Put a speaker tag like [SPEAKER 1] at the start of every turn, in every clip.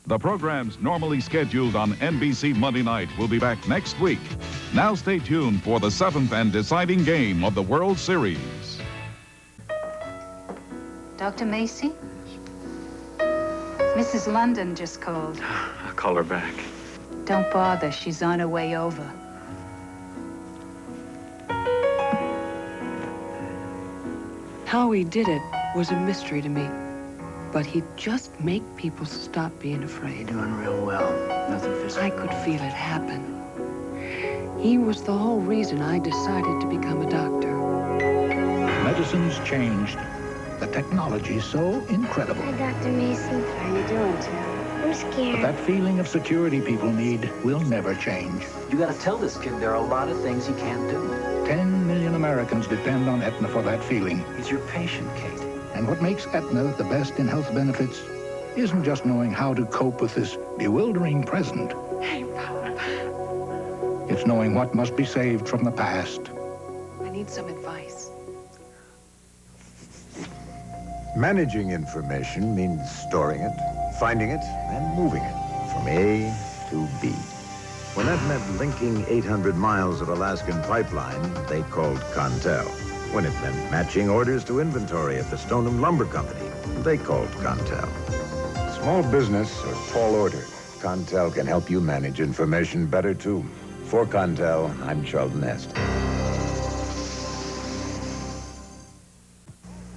[SPEAKER 1] The programs normally scheduled on NBC Monday night will be back next week. Now stay tuned for the 7th and deciding game of the World Series.
[SPEAKER 2] Dr. Macy? Mrs. London just called.
[SPEAKER 3] I'll call her back.
[SPEAKER 2] Don't bother. She's on her way over.
[SPEAKER 4] How he did it was a mystery to me. But he'd just make people stop being afraid.
[SPEAKER 5] Doing real well. Nothing physical.
[SPEAKER 4] I could feel it happen. He was the whole reason I decided to become a doctor.
[SPEAKER 6] Medicine's changed. The technology's so incredible.
[SPEAKER 7] Hi, Dr. Mason.
[SPEAKER 8] How you doing, Tim?
[SPEAKER 7] I'm scared.
[SPEAKER 6] But that feeling of security people need will never change.
[SPEAKER 5] You gotta tell this kid there are a lot of things he can't do.
[SPEAKER 6] 10 million Americans depend on Aetna for that feeling.
[SPEAKER 5] He's your patient, Kate.
[SPEAKER 6] And what makes Aetna the best in health benefits isn't just knowing how to cope with this bewildering present.
[SPEAKER 4] Hey, Papa.
[SPEAKER 6] It's knowing what must be saved from the past.
[SPEAKER 4] I need some advice.
[SPEAKER 9] Managing information means storing it, finding it, and moving it from A to B. When that meant linking 800 miles of Alaskan pipeline, they called ConTel. When it meant matching orders to inventory at the Stoneham Lumber Company, they called ConTel. Small business or tall order, ConTel can help you manage information better, too. For ConTel, I'm Charlton Heston.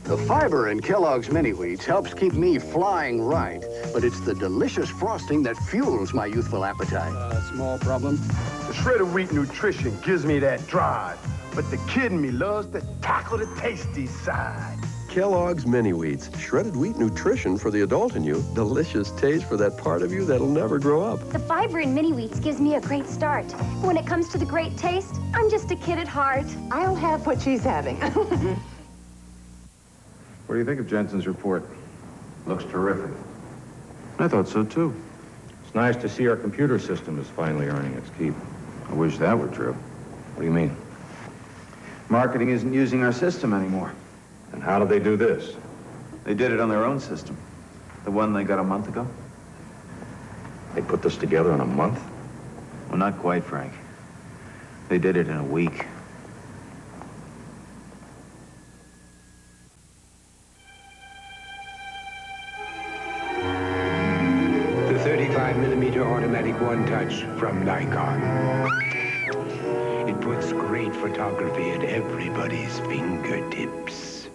[SPEAKER 10] The fiber in Kellogg's Mini Wheats helps keep me flying right, but it's the delicious frosting that fuels my youthful appetite.
[SPEAKER 11] Small problem. The shredded wheat nutrition gives me that drive, but the kid in me loves to tackle the tasty side.
[SPEAKER 12] Kellogg's Mini Wheats, shredded wheat nutrition for the adult in you, delicious taste for that part of you that'll never grow up.
[SPEAKER 7] The fiber in Mini Wheats gives me a great start. When it comes to the great taste, I'm just a kid at heart.
[SPEAKER 8] I'll have what she's having.
[SPEAKER 3] What do you think of Jensen's report? Looks terrific. I thought so, too. It's nice to see our computer system is finally earning its keep. I wish that were true. What do you mean?
[SPEAKER 13] Marketing isn't using our system anymore.
[SPEAKER 3] And how did they do this?
[SPEAKER 13] They did it on their own system. The one they got a month ago.
[SPEAKER 3] They put this together in a month?
[SPEAKER 13] Well, not quite, Frank. They did it in a week.
[SPEAKER 14] The 35mm automatic one-touch from Nikon. It puts great photography at everybody's fingertips.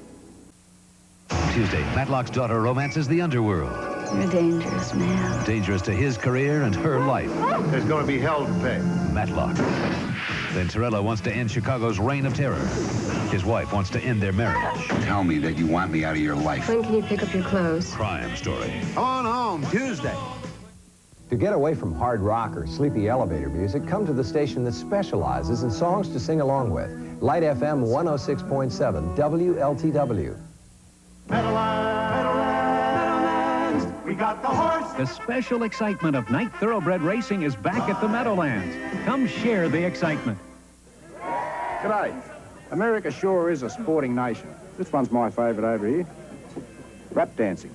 [SPEAKER 15] Tuesday, Matlock's daughter romances the underworld.
[SPEAKER 2] You're a dangerous man.
[SPEAKER 15] Dangerous to his career and her life.
[SPEAKER 11] There's going to be hell to pay.
[SPEAKER 15] Matlock. Then Torella wants to end Chicago's reign of terror. His wife wants to end their marriage.
[SPEAKER 16] Tell me that you want me out of your life.
[SPEAKER 8] When can you pick up your clothes?
[SPEAKER 15] Crime story.
[SPEAKER 16] On home, Tuesday.
[SPEAKER 17] To get away from hard rock or sleepy elevator music, come to the station that specializes in songs to sing along with. Lite FM 106.7, WLTW.
[SPEAKER 18] Meadowlands, we got the horse.
[SPEAKER 19] The special excitement of night thoroughbred racing is back at the Meadowlands. Come share the excitement.
[SPEAKER 20] G'day. America sure is a sporting nation. This one's my favourite over here. Rap dancing.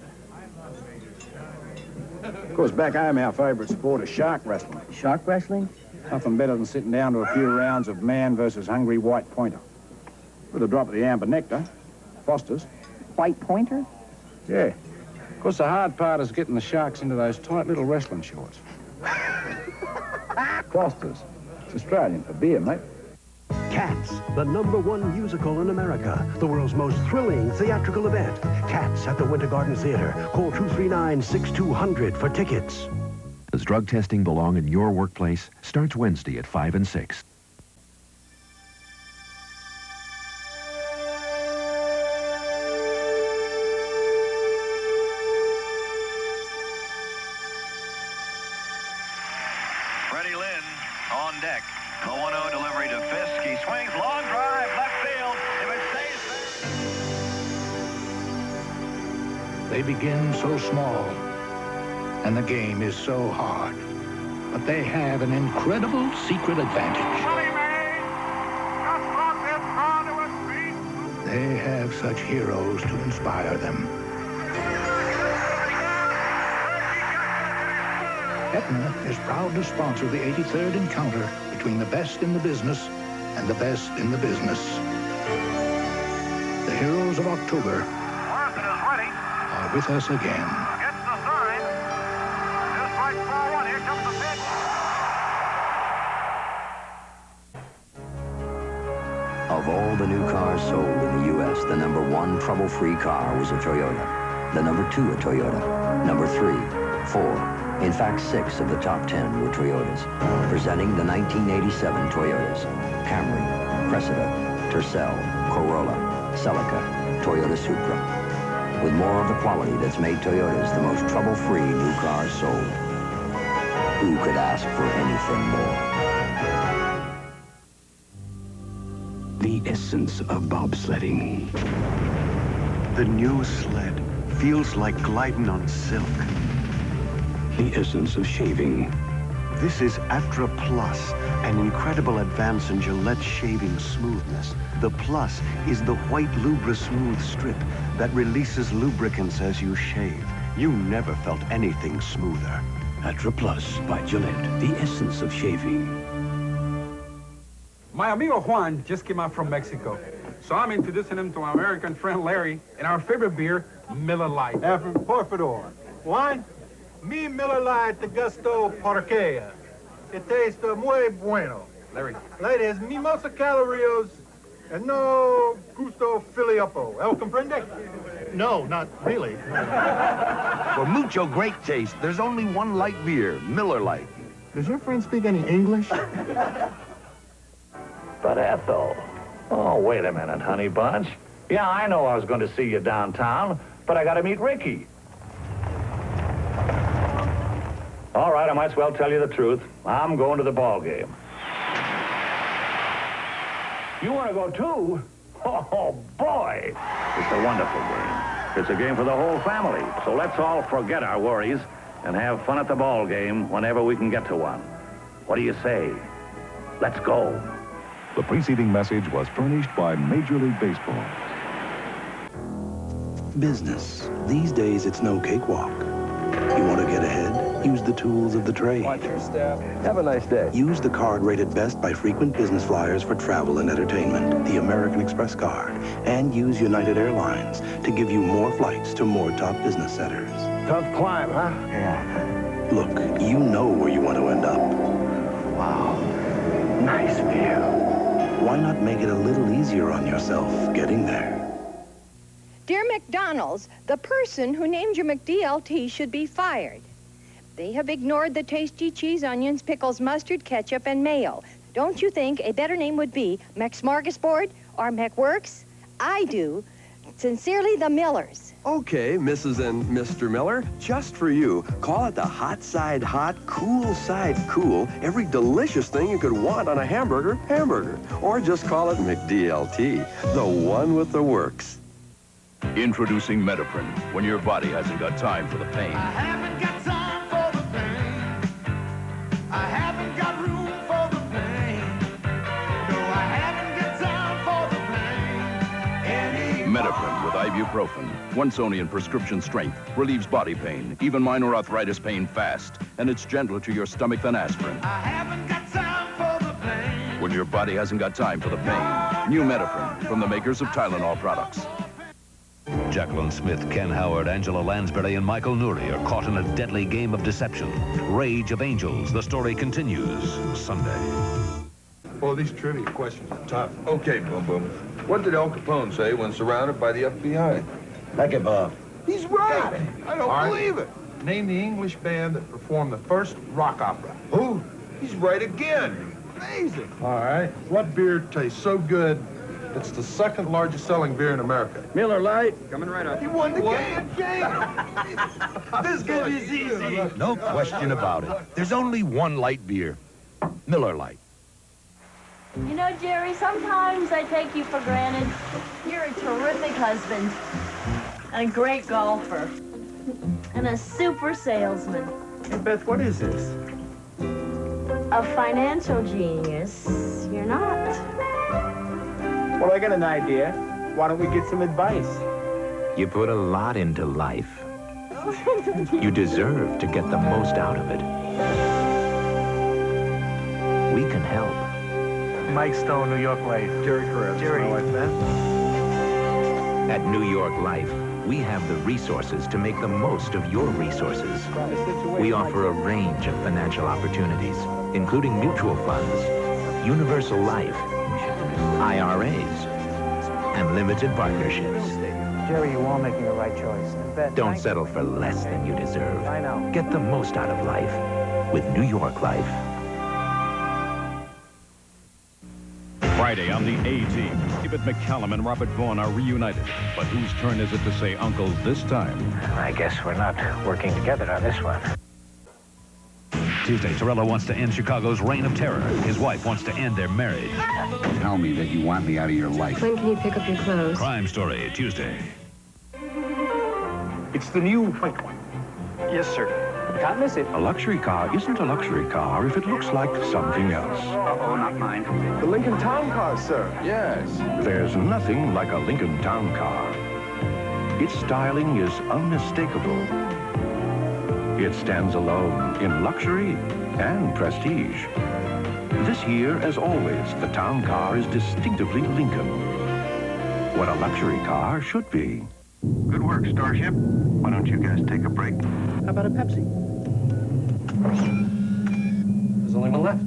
[SPEAKER 20] Of course, back home, our favourite sport is shark wrestling.
[SPEAKER 5] Shark wrestling?
[SPEAKER 20] Nothing better than sitting down to a few rounds of man versus hungry white pointer. With a drop of the amber nectar, Foster's.
[SPEAKER 5] White pointer?
[SPEAKER 20] Yeah. Of course, the hard part is getting the sharks into those tight little wrestling shorts. Foster's. It's Australian for beer, mate.
[SPEAKER 5] Cats, the #1 musical in America. The world's most thrilling theatrical event. Cats at the Winter Garden Theater. Call 239-6200 for tickets.
[SPEAKER 2] Does drug testing belong in your workplace? Starts Wednesday at 5 and 6.
[SPEAKER 13] Freddie Lynn on deck. The 1-0 delivery to Fisk. He swings, long drive, left field. If it stays there.
[SPEAKER 6] They begin so small, and the game is so hard. But they have an incredible secret advantage. They have such heroes to inspire them. Aetna is proud to sponsor the 83rd encounter between the best in the business and the best in the business. The heroes of October are with us again.
[SPEAKER 13] Gets the sign. Just like ball one. Here comes the pitch.
[SPEAKER 21] Of all the new cars sold in the U.S., the number one trouble-free car was a Toyota. The number two, a Toyota. Number 3, 4, in fact 6 of the top 10 were Toyotas. Presenting the 1987 Toyotas: Camry, Cressida, Tercel, Corolla, Celica, Toyota Supra. With more of the quality that's made Toyotas the most trouble-free new cars sold. Who could ask for anything more?
[SPEAKER 14] The essence of bobsledding.
[SPEAKER 5] The new sled feels like gliding on silk.
[SPEAKER 14] The essence of shaving.
[SPEAKER 5] This is Atra Plus, an incredible advance in Gillette shaving smoothness. The Plus is the white Lubra Smooth strip that releases lubricants as you shave. You never felt anything smoother.
[SPEAKER 14] Atra Plus by Gillette, the essence of shaving.
[SPEAKER 22] My amigo Juan just came out from Mexico, so I'm introducing him to my American friend Larry and our favorite beer, Miller Lite.
[SPEAKER 11] Por favor. Wine? Mi Miller Lite de gusto porqueria. It tastes muy bueno.
[SPEAKER 22] Larry.
[SPEAKER 11] Lite has mimosa calorías and no gusto filiapo. El comprende?
[SPEAKER 23] No, not really. For mucho great taste, there's only one light beer, Miller Lite.
[SPEAKER 11] Does your friend speak any English?
[SPEAKER 24] But Ethel, oh, wait a minute, honey bunch. Yeah, I know I was going to see you downtown, but I got to meet Ricky. All right, I might as well tell you the truth. I'm going to the ball game. You want to go too? Oh, boy. It's a wonderful game. It's a game for the whole family. So let's all forget our worries and have fun at the ball game whenever we can get to one. What do you say? Let's go.
[SPEAKER 1] The preceding message was furnished by Major League Baseball.
[SPEAKER 25] Business. These days, it's no cakewalk. You want to get ahead? Use the tools of the trade.
[SPEAKER 12] Watch your step. Have a nice day.
[SPEAKER 25] Use the card rated best by frequent business flyers for travel and entertainment, the American Express card. And use United Airlines to give you more flights to more top business centers.
[SPEAKER 23] Tough climb, huh?
[SPEAKER 25] Yeah. Look, you know where you want to end up.
[SPEAKER 23] Wow. Nice view.
[SPEAKER 25] Why not make it a little easier on yourself getting there?
[SPEAKER 26] Dear McDonald's, the person who named your McDLT should be fired. They have ignored the tasty cheese, onions, pickles, mustard, ketchup, and mayo. Don't you think a better name would be McSmorgasbord or McWorks? I do. Sincerely, the Millers.
[SPEAKER 12] Okay, Mrs. and Mr. Miller, just for you, call it the hot side hot, cool side cool, every delicious thing you could want on a hamburger. Or just call it McDLT, the one with the works.
[SPEAKER 27] Introducing Medipren, when your body hasn't got time for the pain.
[SPEAKER 18] I haven't got time for the pain. I haven't got room for the pain. No, I haven't got time for the pain anymore.
[SPEAKER 27] Medipren with ibuprofen, once only in prescription strength, relieves body pain, even minor arthritis pain fast, and it's gentler to your stomach than aspirin.
[SPEAKER 18] I haven't got time for the pain.
[SPEAKER 27] When your body hasn't got time for the pain, new Medipren from the makers of Tylenol products.
[SPEAKER 15] Jacqueline Smith, Ken Howard, Angela Lansbury, and Michael Nouri are caught in a deadly game of deception. Rage of Angels. The story continues Sunday.
[SPEAKER 28] Well, these trivia questions are tough. Okay, Boom Boom. What did Al Capone say when surrounded by the FBI?
[SPEAKER 23] Like it, Bob.
[SPEAKER 28] He's right. I don't believe it. Name the English band that performed the first rock opera. Who? He's right again. Amazing. All right. What beer tastes so good it's the second largest selling beer in America?
[SPEAKER 23] Miller Lite.
[SPEAKER 28] Coming right up. You won the game.
[SPEAKER 23] This game is easy. No question about it. There's only one light beer. Miller Lite.
[SPEAKER 29] You know, Jerry, sometimes I take you for granted. You're a terrific husband, and a great golfer, and a super salesman.
[SPEAKER 23] Hey, Beth, what is this?
[SPEAKER 29] A financial genius. You're not.
[SPEAKER 20] Well, I got an idea. Why don't we get some advice?
[SPEAKER 30] You put a lot into life.
[SPEAKER 2] You deserve to get the most out of it. We can help.
[SPEAKER 3] Mike Stone, New York Life.
[SPEAKER 28] Jerry Carrera.
[SPEAKER 3] Jerry.
[SPEAKER 28] My wife, Beth.
[SPEAKER 2] At New York Life, we have the resources to make the most of your resources. We offer a range of financial opportunities, including mutual funds, universal life, IRAs, and limited partnerships.
[SPEAKER 3] Jerry, you are making the right choice.
[SPEAKER 2] Don't settle for less than you deserve.
[SPEAKER 3] I know.
[SPEAKER 2] Get the most out of life with New York Life.
[SPEAKER 4] Friday on the A-Team, David McCallum and Robert Vaughn are reunited. But whose turn is it to say uncles this time?
[SPEAKER 3] I guess we're not working together on this one.
[SPEAKER 15] Tuesday, Torello wants to end Chicago's reign of terror. His wife wants to end their marriage.
[SPEAKER 7] Tell me that you want me out of your life.
[SPEAKER 8] When can you pick up your clothes?
[SPEAKER 15] Crime Story, Tuesday.
[SPEAKER 28] It's the new white one.
[SPEAKER 3] Yes, sir. Can't miss it.
[SPEAKER 23] A luxury car isn't a luxury car if it looks like something else.
[SPEAKER 3] Uh-oh, not mine.
[SPEAKER 28] The Lincoln Town Car, sir.
[SPEAKER 23] Yes. There's nothing like a Lincoln Town Car. Its styling is unmistakable. It stands alone in luxury and prestige. This year, as always, the Town Car is distinctively Lincoln. What a luxury car should be.
[SPEAKER 25] Good work, Starship. Why don't you guys take a break?
[SPEAKER 3] How about a Pepsi? There's only one left.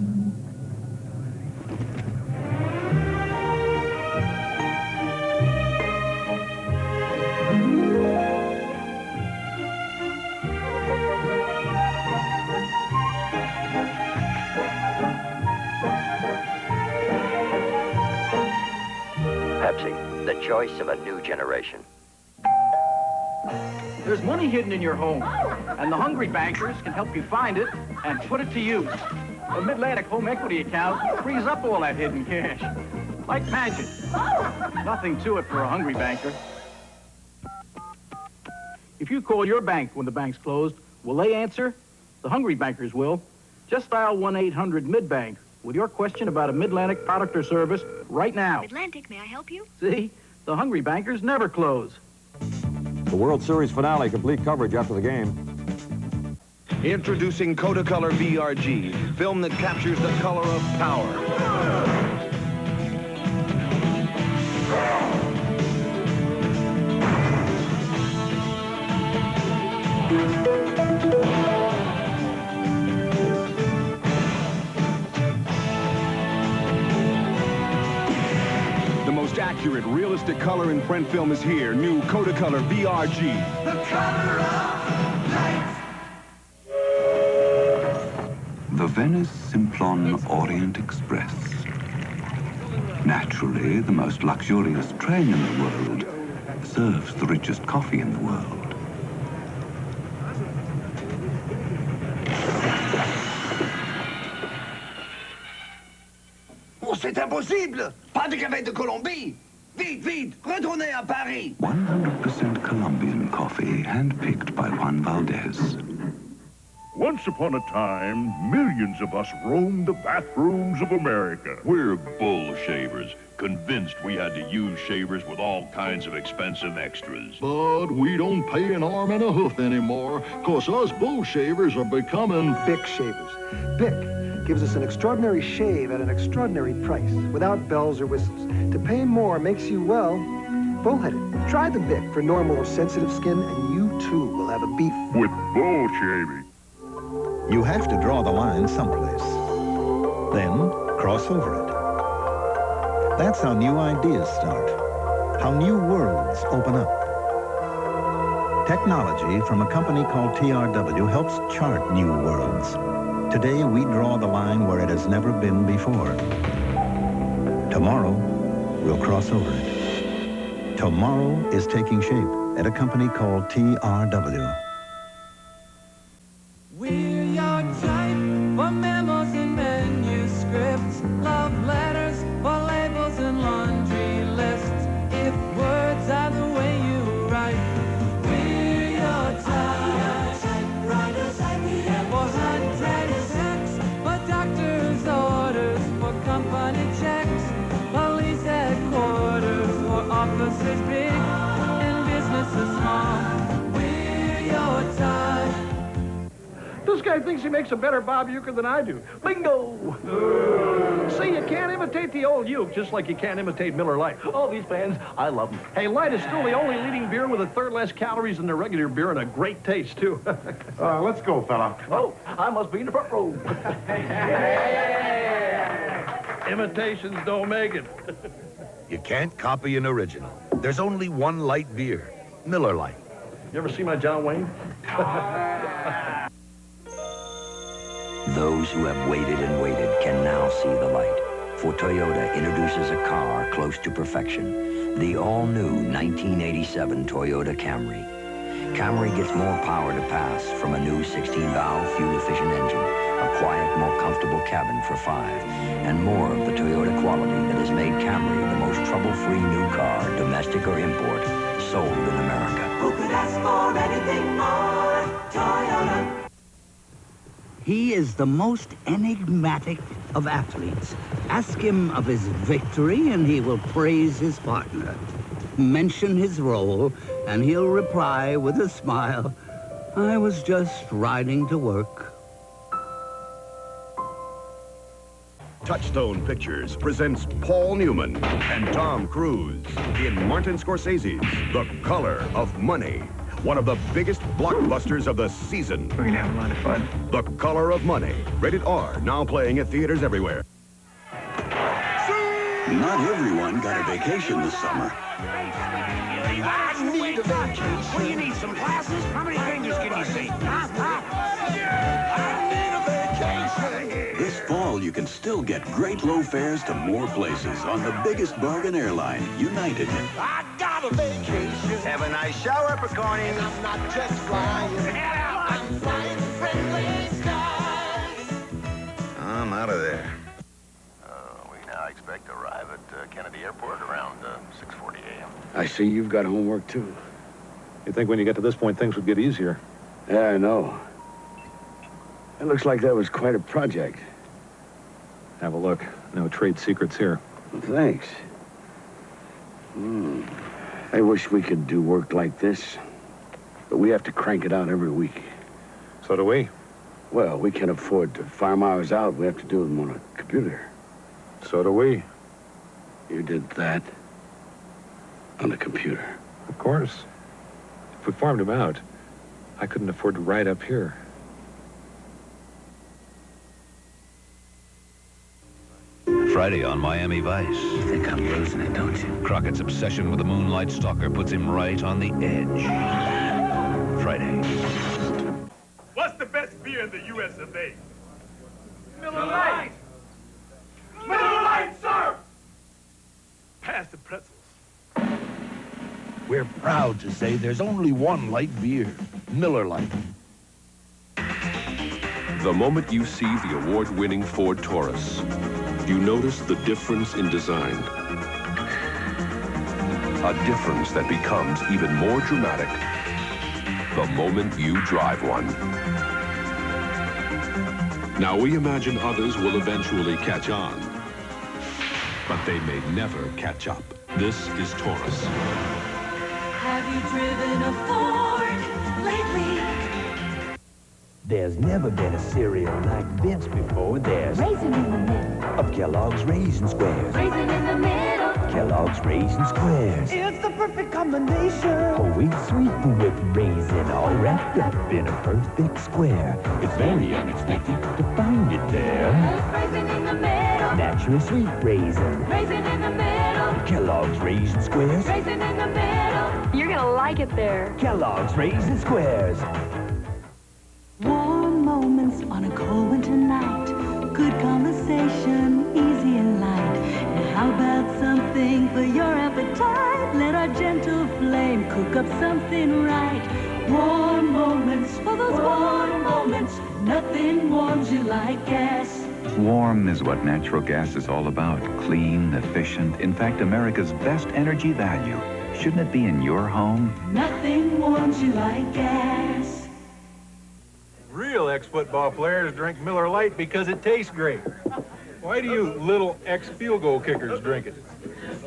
[SPEAKER 21] Pepsi, the choice of a new generation.
[SPEAKER 3] There's money hidden in your home, and the hungry bankers can help you find it and put it to use. A Mid-Atlantic home equity account frees up all that hidden cash. Like magic. Nothing to it for a hungry banker. If you call your bank when the bank's closed, will they answer? The hungry bankers will. Just dial 1-800-MID-BANK with your question about a Mid-Atlantic product or service right now.
[SPEAKER 8] Mid-Atlantic, may I help you?
[SPEAKER 3] See? The hungry bankers never close.
[SPEAKER 9] The World Series finale, complete coverage after the game.
[SPEAKER 10] Introducing Kodacolor VRG, film that captures the color of power. The most accurate, realistic color in print film is here. New Kodacolor VRG. The color of light.
[SPEAKER 16] The Venice Simplon Orient Express. Naturally, the most luxurious train in the world serves the richest coffee in the world.
[SPEAKER 17] Oh, c'est impossible! Pas de café de Colombie! Vite, vite, retournez à Paris!
[SPEAKER 16] 100% Colombian coffee, handpicked by Juan Valdez.
[SPEAKER 19] Once upon a time, millions of us roamed the bathrooms of America. We're bull shavers, convinced we had to use shavers with all kinds of expensive extras.
[SPEAKER 28] But we don't pay an arm and a hoof anymore, 'cause us bull shavers are becoming
[SPEAKER 30] Bic shavers. Bic gives us an extraordinary shave at an extraordinary price, without bells or whistles. To pay more makes you, well, bullheaded. Try the Bic for normal or sensitive skin, and you too will have a beef.
[SPEAKER 19] With bull shaving.
[SPEAKER 31] You have to draw the line someplace. Then cross over it. That's how new ideas start. How new worlds open up. Technology from a company called TRW helps chart new worlds. Today, we draw the line where it has never been before. Tomorrow, we'll cross over it. Tomorrow is taking shape at a company called TRW.
[SPEAKER 18] We're your type for memos and manuscripts, love letters for labels and laundry lists. If words are the way you write, we're your type. Typewriters, for hot texts, for doctor's orders, for company checks, police headquarters, for offices big and businesses small. We're your
[SPEAKER 3] This guy thinks he makes a better Bob Euchre than I do. Bingo! See, you can't imitate the old Uke just like you can't imitate Miller Lite. Oh, these fans, I love them. Hey, Lite is still the only leading beer with a third less calories than the regular beer and a great taste, too.
[SPEAKER 28] Let's go, fella.
[SPEAKER 3] Oh, I must be in the front row. Imitations don't make it.
[SPEAKER 1] You can't copy an original. There's only one light beer, Miller Lite.
[SPEAKER 3] You ever see my John Wayne?
[SPEAKER 21] Those who have waited and waited can now see the light. For Toyota introduces a car close to perfection. The all-new 1987 Toyota Camry. Camry gets more power to pass from a new 16-valve fuel-efficient engine, a quiet, more comfortable cabin for 5, and more of the Toyota quality that has made Camry the most trouble-free new car, domestic or import, sold in America.
[SPEAKER 18] Who could ask for anything more? Toyota.
[SPEAKER 5] He is the most enigmatic of athletes. Ask him of his victory, and he will praise his partner. Mention his role, and he'll reply with a smile, I was just riding to work.
[SPEAKER 6] Touchstone Pictures presents Paul Newman and Tom Cruise in Martin Scorsese's The Color of Money, one of the biggest blockbusters of the season.
[SPEAKER 11] We're gonna have a lot of fun.
[SPEAKER 6] The Color of Money, rated R, now playing at theaters everywhere.
[SPEAKER 12] Not everyone got a vacation this summer.
[SPEAKER 17] I need a vacation. Well, you need some glasses? How many fingers can you see? I need a vacation.
[SPEAKER 12] This fall, you can still get great low fares to more places on the biggest bargain airline, United.
[SPEAKER 17] I got a vacation. Have a nice shower, Picorni. And I'm not just flying. I'm flying friendly skies.
[SPEAKER 1] I'm out of there.
[SPEAKER 13] We now expect to arrive at Kennedy Airport around 6:40 a.m.
[SPEAKER 14] I see you've got homework, too.
[SPEAKER 9] You'd think when you get to this point, things would get easier.
[SPEAKER 14] Yeah, I know. It looks like that was quite a project.
[SPEAKER 9] Have a look. No trade secrets here.
[SPEAKER 14] Well, thanks. I wish we could do work like this, but we have to crank it out every week.
[SPEAKER 9] So do we.
[SPEAKER 14] Well, we can't afford to farm hours out. We have to do them on a computer.
[SPEAKER 9] So do we.
[SPEAKER 14] You did that on the computer.
[SPEAKER 9] Of course. If we farmed him out, I couldn't afford to ride up here.
[SPEAKER 15] Friday on Miami Vice.
[SPEAKER 14] You think I'm losing it, don't you?
[SPEAKER 15] Crockett's obsession with the Moonlight Stalker puts him right on the edge. Friday.
[SPEAKER 22] What's the best beer in the U.S. of A?
[SPEAKER 3] Miller Lite.
[SPEAKER 22] Miller Lite, sir! Pass the pretzels.
[SPEAKER 1] We're proud to say there's only one light beer, Miller Lite.
[SPEAKER 10] The moment you see the award-winning Ford Taurus, you notice the difference in design. A difference that becomes even more dramatic the moment you drive one. Now, we imagine others will eventually catch on, but they may never catch up. This is Taurus.
[SPEAKER 18] Have you driven a Ford lately?
[SPEAKER 24] There's never been a cereal like this before. There's
[SPEAKER 29] Raisin in the middle.
[SPEAKER 24] of Kellogg's Raisin Squares.
[SPEAKER 29] Raisin in the middle.
[SPEAKER 24] Kellogg's Raisin Squares.
[SPEAKER 18] It's the perfect combination.
[SPEAKER 24] Whole wheat sweetened with raisin, all wrapped up in a perfect square. It's very unexpected to find it there.
[SPEAKER 29] Raisin in the middle.
[SPEAKER 24] Naturally sweet raisin.
[SPEAKER 29] Raisin in the middle.
[SPEAKER 24] Kellogg's Raisin Squares.
[SPEAKER 29] Raisin in the middle. You're gonna like it there.
[SPEAKER 24] Kellogg's Raisin Squares.
[SPEAKER 18] Warm moments on a cold winter night. Good conversation, easy and light. And how about something for your appetite? Let our gentle flame cook up something right. Warm moments, for those warm moments. Nothing warms you like gas.
[SPEAKER 26] Warm is what natural gas is all about. Clean, efficient, in fact, America's best energy value. Shouldn't it be in your home?
[SPEAKER 18] Nothing warms you like gas.
[SPEAKER 3] Real ex-football players drink Miller Lite because it tastes great. Why do you little ex-field goal kickers drink it?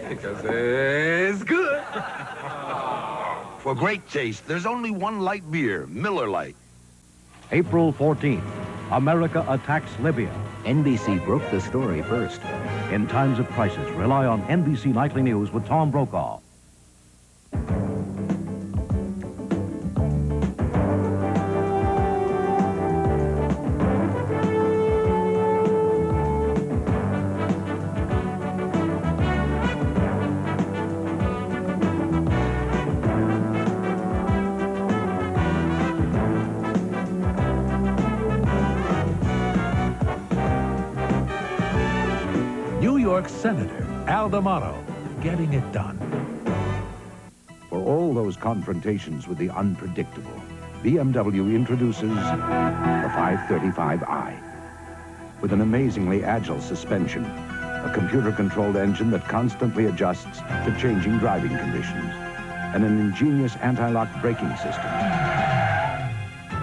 [SPEAKER 3] Because it's good.
[SPEAKER 1] For great taste, there's only one light beer, Miller Lite.
[SPEAKER 2] April 14th, America attacks Libya.
[SPEAKER 4] NBC broke the story first.
[SPEAKER 2] In times of crisis, rely on NBC Nightly News with Tom Brokaw.
[SPEAKER 7] New York Senator Al D'Amato getting it done.
[SPEAKER 8] For all those confrontations with the unpredictable, BMW introduces the 535i. With an amazingly agile suspension, a computer-controlled engine that constantly adjusts to changing driving conditions, and an ingenious anti-lock braking system.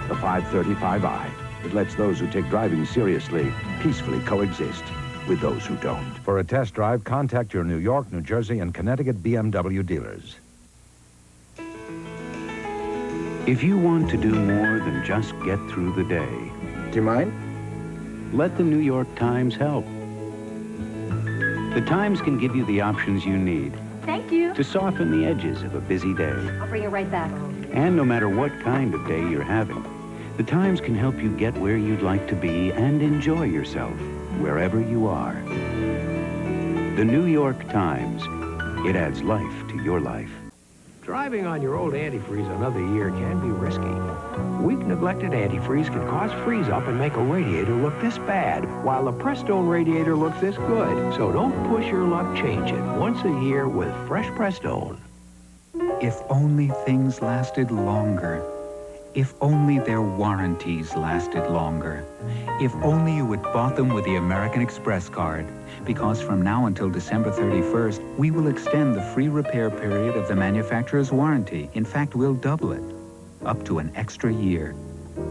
[SPEAKER 8] The 535i. It lets those who take driving seriously peacefully coexist with those who don't. For a test drive, contact your New York, New Jersey, and Connecticut BMW dealers.
[SPEAKER 11] If you want to do more than just get through the day...
[SPEAKER 16] Do you mind?
[SPEAKER 11] Let the New York Times help. The Times can give you the options you need
[SPEAKER 29] Thank you.
[SPEAKER 11] to soften the edges of a busy day.
[SPEAKER 29] I'll bring it right back.
[SPEAKER 11] And no matter what kind of day you're having, the Times can help you get where you'd like to be and enjoy yourself wherever you are. The New York Times. It adds life to your life.
[SPEAKER 20] Driving on your old antifreeze another year can be risky. Weak, neglected antifreeze can cause freeze-up and make a radiator look this bad, while a Prestone radiator looks this good. So don't push your luck, change it once a year with fresh Prestone.
[SPEAKER 26] If only things lasted longer. If only their warranties lasted longer. If only you had bought them with the American Express card. Because from now until December 31st, we will extend the free repair period of the manufacturer's warranty. In fact, we'll double it, up to an extra year.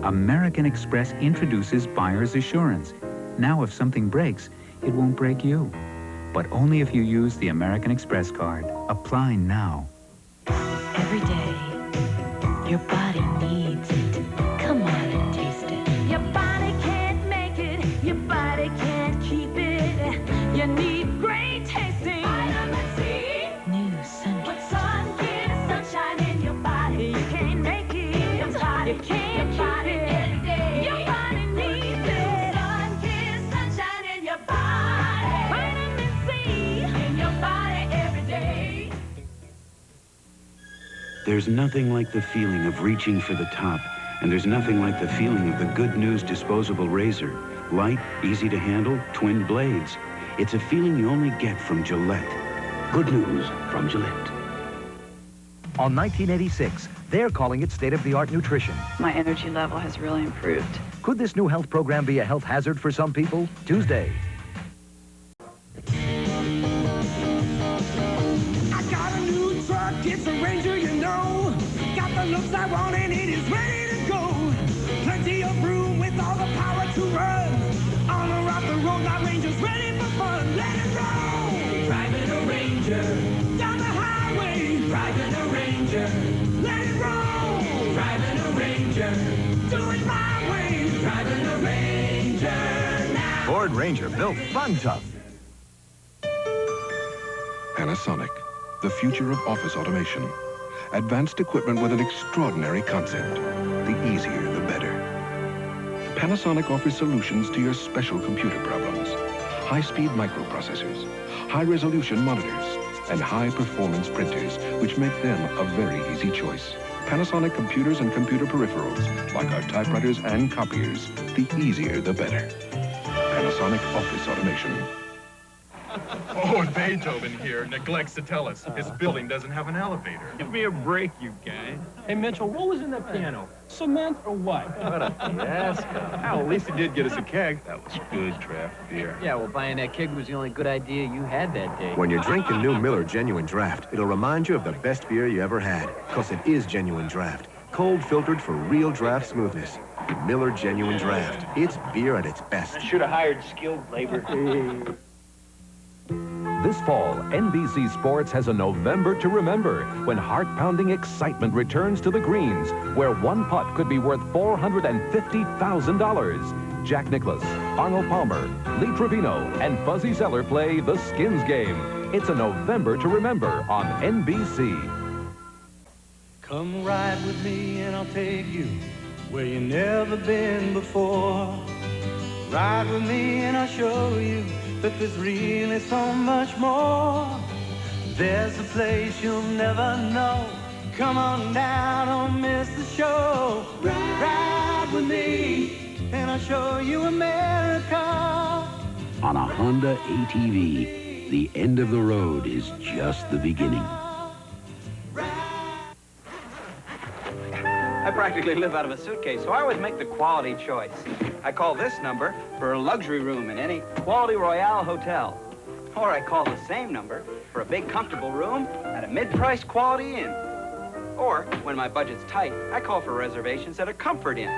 [SPEAKER 26] American Express introduces buyer's assurance. Now, if something breaks, it won't break you. But only if you use the American Express card. Apply now.
[SPEAKER 31] Every day, your body needs it. Come on and taste it. Your body can't make it. Your body can't keep it. You need great tasting vitamin C. New Sun. Put sun-kissed sunshine in your body. You can't make it. Your body can't keep it. Every day. Your body needs it. Sun-kissed sunshine in your body. Vitamin C in your body every day.
[SPEAKER 11] There's nothing like the feeling of reaching for the top, and there's nothing like the feeling of the Good News disposable razor. Light, easy to handle, twin blades. It's a feeling you only get from Gillette. Good news from Gillette.
[SPEAKER 23] On 1986, they're calling it state-of-the-art nutrition.
[SPEAKER 25] My energy level has really improved.
[SPEAKER 23] Could this new health program be a health hazard for some people? Tuesday.
[SPEAKER 18] I got a new truck, it's a Ranger, you know. Got the looks I want and it is ready to go. Plenty of room with all the power to run. On or off the road, my Ranger's ready for fun. Let it roll! Driving a Ranger. Down the highway. Driving a Ranger. Let it roll! Driving a Ranger. Do it my way. Driving a Ranger now.
[SPEAKER 27] Ford Ranger, built fun tough.
[SPEAKER 10] Panasonic, the future of office automation. Advanced equipment with an extraordinary concept. The easier, the better. Panasonic offers solutions to your special computer problems. High-speed microprocessors, high-resolution monitors, and high-performance printers, which make them a very easy choice. Panasonic computers and computer peripherals, like our typewriters and copiers, the easier, the better. Panasonic Office Automation.
[SPEAKER 22] Oh, and Beethoven here neglects to tell us his building doesn't have an elevator.
[SPEAKER 3] Give me a break, you guys. Hey, Mitchell, what was in that piano? Cement or what?
[SPEAKER 22] What a fiasco. Well, at least he did get us a keg. That was good draft beer.
[SPEAKER 30] Yeah, well, buying that keg was the only good idea you had that day.
[SPEAKER 32] When you're drinking new Miller Genuine Draft, it'll remind you of the best beer you ever had. Because it is genuine draft. Cold filtered for real draft smoothness. Miller Genuine Draft. It's beer at its best.
[SPEAKER 3] Should have hired skilled labor.
[SPEAKER 7] This fall, NBC Sports has a November to remember when heart-pounding excitement returns to the greens, where one putt could be worth $450,000. Jack Nicklaus, Arnold Palmer, Lee Trevino, and Fuzzy Zeller play the Skins Game. It's a November to remember on NBC.
[SPEAKER 18] Come ride with me and I'll take you where you've never been before. Ride with me and I'll show you that there's really so much more. There's a place you'll never know. Come on down, don't miss the show. Ride with me and I'll show you America.
[SPEAKER 11] On a Honda ATV, the end of the road is just the beginning.
[SPEAKER 3] I practically live out of a suitcase, so I always make the quality choice. I call this number for a luxury room in any Quality Royale hotel. Or I call the same number for a big, comfortable room at a mid-priced Quality Inn. Or, when my budget's tight, I call for reservations at a Comfort Inn.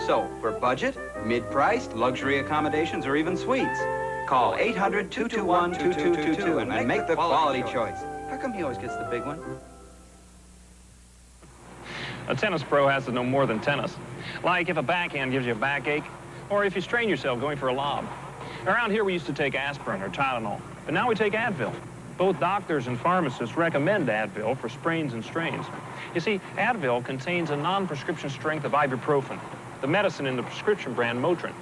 [SPEAKER 3] So, for budget, mid-priced, luxury accommodations, or even suites, call 800-221-2222 and make the quality choice. How come he always gets the big one?
[SPEAKER 5] A tennis pro has to know more than tennis. Like if a backhand gives you a backache, or if you strain yourself going for a lob. Around here we used to take aspirin or Tylenol, but now we take Advil. Both doctors and pharmacists recommend Advil for sprains and strains. You see, Advil contains a non-prescription strength of ibuprofen, the medicine in the prescription brand Motrin.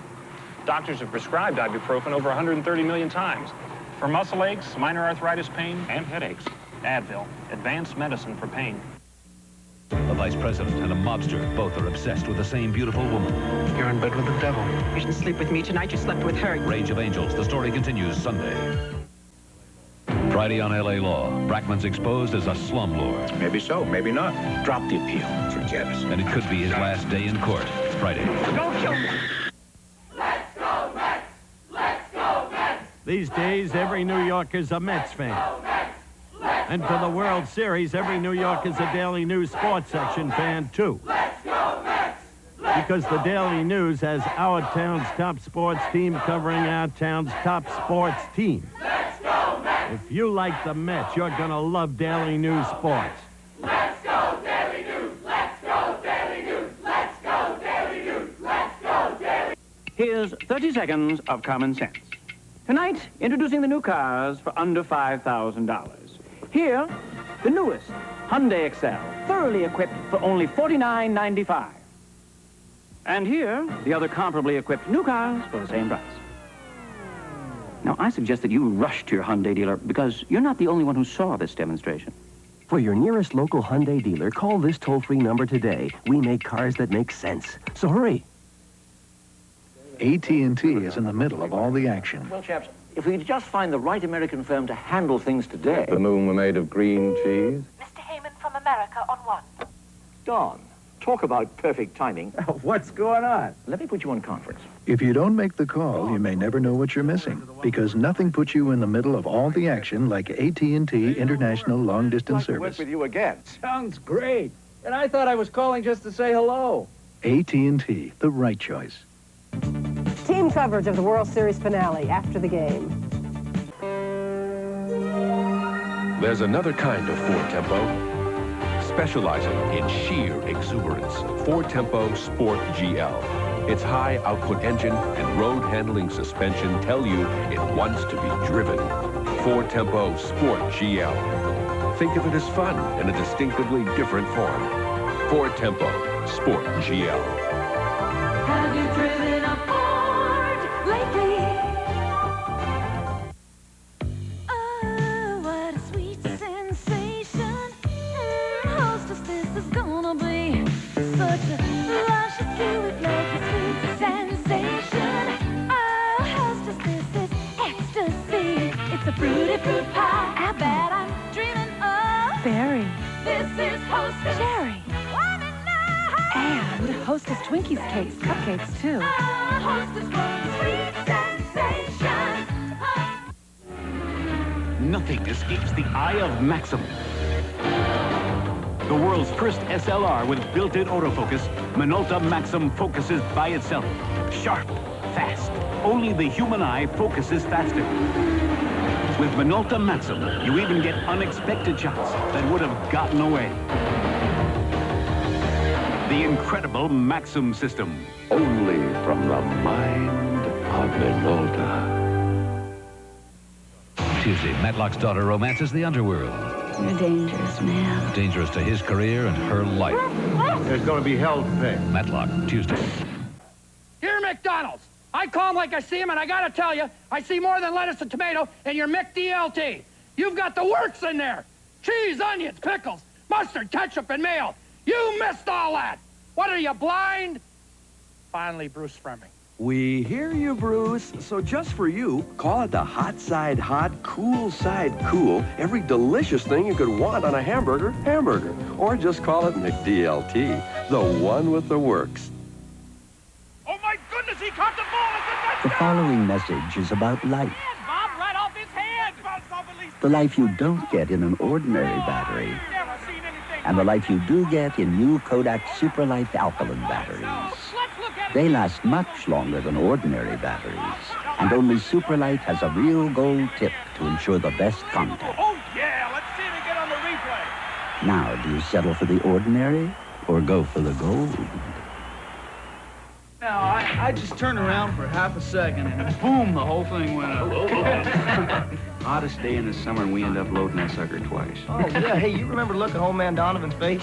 [SPEAKER 5] Doctors have prescribed ibuprofen over 130 million times for muscle aches, minor arthritis pain, and headaches. Advil, advanced medicine for pain.
[SPEAKER 2] The vice president and a mobster both are obsessed with the same beautiful woman.
[SPEAKER 6] You're in bed with the devil. You didn't sleep with me tonight, you slept with her.
[SPEAKER 2] Rage of Angels. The story continues Sunday. Friday on LA Law. Brackman's exposed as a slumlord.
[SPEAKER 9] Maybe so, maybe not. Drop the appeal. Forget it.
[SPEAKER 2] And it could be his last day in court. Friday.
[SPEAKER 6] Don't kill me!
[SPEAKER 18] Let's go, Mets! Let's go, Mets!
[SPEAKER 12] These days, every New Yorker's a Mets fan. And for the World Series, every New Yorker's a Daily News sports section fan, too.
[SPEAKER 18] Let's go, Mets!
[SPEAKER 12] Because the Daily News has our town's top sports team covering our town's top sports team.
[SPEAKER 18] Let's go, Mets!
[SPEAKER 12] If you like the Mets, you're going to love Daily News sports.
[SPEAKER 18] Let's go, Daily News! Let's go, Daily News! Let's go, Daily News! Let's go, Daily...
[SPEAKER 3] Here's 30 seconds of common sense. Tonight, introducing the new cars for under $5,000. Here, the newest Hyundai Excel, thoroughly equipped for only $49.95. And here, the other comparably equipped new cars for the same price. Now, I suggest that you rush to your Hyundai dealer because you're not the only one who saw this demonstration.
[SPEAKER 13] For your nearest local Hyundai dealer, call this toll-free number today. We make cars that make sense. So hurry.
[SPEAKER 31] AT&T is in the middle of all the action.
[SPEAKER 3] Well, chaps, if we could just find the right American firm to handle things today...
[SPEAKER 9] The moon were made of green cheese.
[SPEAKER 14] Mr. Heyman from America on one.
[SPEAKER 3] Don, talk about perfect timing.
[SPEAKER 9] What's going on?
[SPEAKER 3] Let me put you on conference.
[SPEAKER 31] If you don't make the call, you may never know what you're missing, because nothing puts you in the middle of all the action like AT&T International Long Distance Service.
[SPEAKER 9] With you again.
[SPEAKER 3] Sounds great. And I thought I was calling just to say hello.
[SPEAKER 31] AT&T, the right choice.
[SPEAKER 15] Team coverage of the World Series finale after the game.
[SPEAKER 7] There's another kind of Ford Tempo, specializing in sheer exuberance. Ford Tempo Sport GL. Its high output engine and road handling suspension tell you it wants to be driven. Ford Tempo Sport GL. Think of it as fun in a distinctively different form. Ford Tempo Sport GL.
[SPEAKER 18] Have you driven a Ford lately?
[SPEAKER 14] Oh, what a sweet sensation. Hostess, this is gonna be such a luscious, sweet, lovely, sweet sensation. Oh, hostess, this is ecstasy. It's a fruity fruit pie. I bet I'm dreaming of
[SPEAKER 15] Berry.
[SPEAKER 14] This is Hostess
[SPEAKER 15] Cherry. And Hostess Twinkies cakes, cupcakes, too.
[SPEAKER 14] Hostess sweet sensation.
[SPEAKER 16] Nothing escapes the eye of Maxim. The world's first SLR with built-in autofocus, Minolta Maxim focuses by itself. Sharp, fast. Only the human eye focuses faster. With Minolta Maxim, you even get unexpected shots that would have gotten away. The incredible Maxim system.
[SPEAKER 2] Only from the mind of Minolta. Tuesday, Matlock's daughter romances the underworld.
[SPEAKER 14] You're a dangerous man.
[SPEAKER 2] Dangerous to his career and her life.
[SPEAKER 1] There's going to be hell to pay.
[SPEAKER 2] Matlock, Tuesday.
[SPEAKER 4] Here, McDonald's. I call them like I see them, and I gotta tell you, I see more than lettuce and tomato in your McDLT. You've got the works in there. Cheese, onions, pickles, mustard, ketchup, and mayo. You missed all that. What are you, blind? Finally, Bruce Fleming.
[SPEAKER 8] We hear you, Bruce. So just for you, call it the hot side hot, cool side cool, every delicious thing you could want on a hamburger. Or just call it McDLT, the one with the works.
[SPEAKER 4] Oh, my goodness, he caught the ball.
[SPEAKER 17] The following message is about life.
[SPEAKER 4] Bob, right off his head.
[SPEAKER 17] The life you don't get in an ordinary battery. And the life you do get in new Kodak Superlight alkaline batteries. They last much longer than ordinary batteries. And only Superlight has a real gold tip to ensure the best contact.
[SPEAKER 4] Oh, yeah, let's see it again on the replay.
[SPEAKER 17] Now, do you settle for the ordinary or go for the gold?
[SPEAKER 19] Now, I just turned around for half a second, and boom, the whole thing went up.
[SPEAKER 11] Hottest day in the summer, and we end up loading that sucker twice.
[SPEAKER 20] Oh, yeah. Hey, you remember looking old man Donovan's face?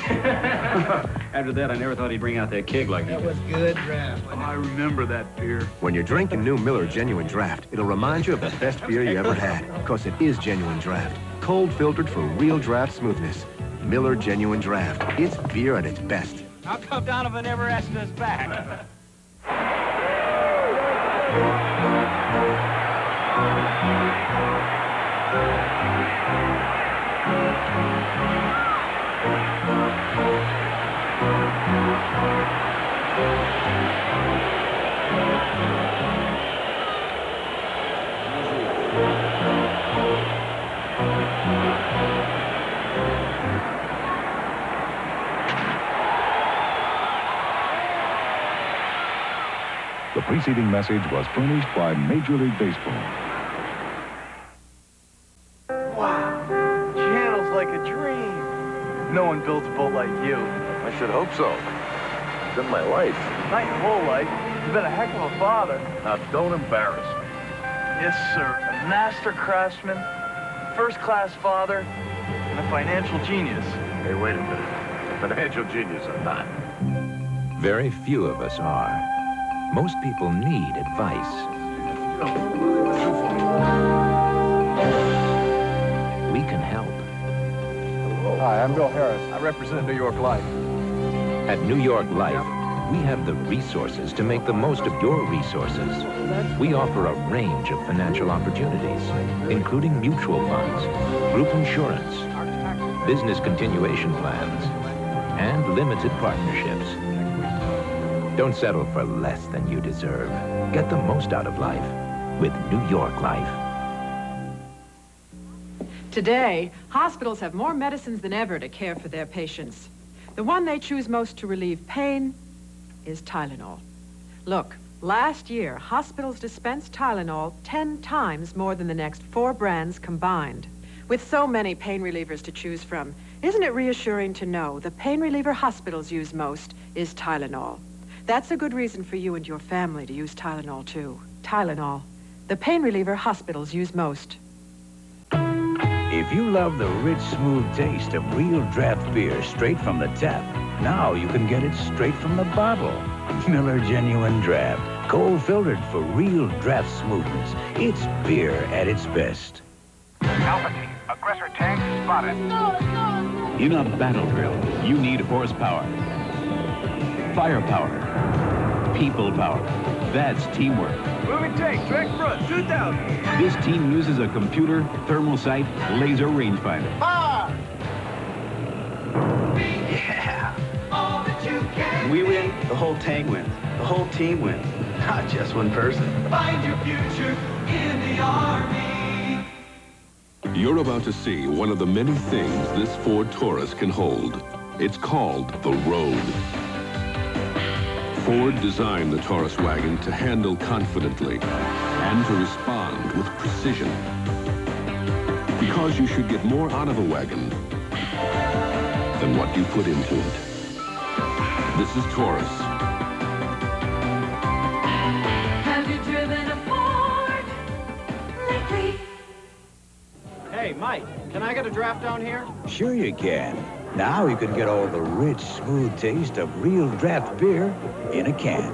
[SPEAKER 11] After that, I never thought he'd bring out that keg like he did.
[SPEAKER 20] That was good draft.
[SPEAKER 19] Oh, I remember that beer.
[SPEAKER 32] When you're drinking new Miller Genuine Draft, it'll remind you of the best beer you ever had, because it is genuine draft. Cold filtered for real draft smoothness. Miller Genuine Draft. It's beer at its best.
[SPEAKER 20] How come Donovan never asked us back?
[SPEAKER 21] The preceding message was furnished by Major League Baseball.
[SPEAKER 3] Wow, channel's like a dream. No one builds a boat like you.
[SPEAKER 9] I should hope so. It's been my life.
[SPEAKER 3] Not your whole life. You've been a heck of a father.
[SPEAKER 9] Now, don't embarrass me.
[SPEAKER 3] Yes, sir. A master craftsman, first-class father, and a financial genius.
[SPEAKER 9] Hey, wait a minute. A financial genius or not?
[SPEAKER 24] Very few of us are. Most people need advice. We can help.
[SPEAKER 9] Hi, I'm Bill Harris. I represent New York Life.
[SPEAKER 24] At New York Life, we have the resources to make the most of your resources. We offer a range of financial opportunities, including mutual funds, group insurance, business continuation plans, and limited partnerships. Don't settle for less than you deserve. Get the most out of life with New York Life.
[SPEAKER 6] Today, hospitals have more medicines than ever to care for their patients. The one they choose most to relieve pain is Tylenol. Look, last year, hospitals dispensed Tylenol 10 times more than the next 4 brands combined. With so many pain relievers to choose from, isn't it reassuring to know the pain reliever hospitals use most is Tylenol? That's a good reason for you and your family to use Tylenol, too. Tylenol, the pain reliever hospitals use most.
[SPEAKER 25] If you love the rich, smooth taste of real draft beer straight from the tap, now you can get it straight from the bottle. Miller Genuine Draft, cold filtered for real draft smoothness. It's beer at its best.
[SPEAKER 26] Alpha team, aggressor tank spotted.
[SPEAKER 16] In a battle drill, you need horsepower, firepower, people power. That's teamwork.
[SPEAKER 26] Moving tank, direct front, 2,000.
[SPEAKER 16] This team uses a computer, thermal sight, laser rangefinder.
[SPEAKER 26] Fire!
[SPEAKER 16] Yeah! All that you can. We win, the whole tank wins. The whole team wins, not just one person.
[SPEAKER 26] Find your future in the Army.
[SPEAKER 7] You're about to see one of the many things this Ford Taurus can hold. It's called the road. Ford designed the Taurus wagon to handle confidently and to respond with precision. Because you should get more out of a wagon than what you put into it. This is Taurus.
[SPEAKER 14] Have you driven a Ford lately?
[SPEAKER 3] Hey, Mike, can I get a draft down here?
[SPEAKER 25] Sure you can. Now you can get all the rich, smooth taste of real draft beer in a can.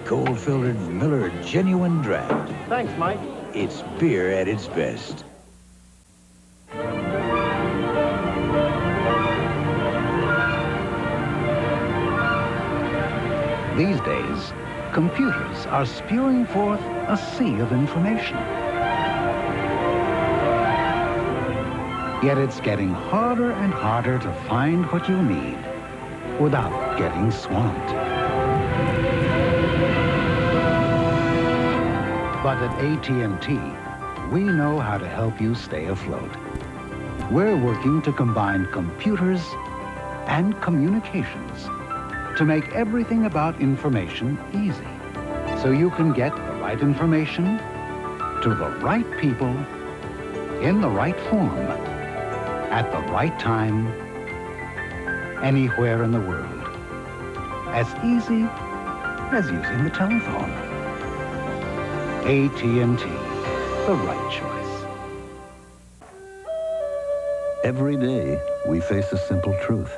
[SPEAKER 25] Cold-filtered Miller Genuine Draft.
[SPEAKER 3] Thanks, Mike.
[SPEAKER 25] It's beer at its best.
[SPEAKER 11] These days, computers are spewing forth a sea of information. Yet it's getting harder and harder to find what you need without getting swamped. But at AT&T, we know how to help you stay afloat. We're working to combine computers and communications to make everything about information easy, so you can get the right information to the right people in the right form at the right time anywhere in the world. As easy as using the telephone. AT&T, the right choice.
[SPEAKER 17] Every day, we face a simple truth.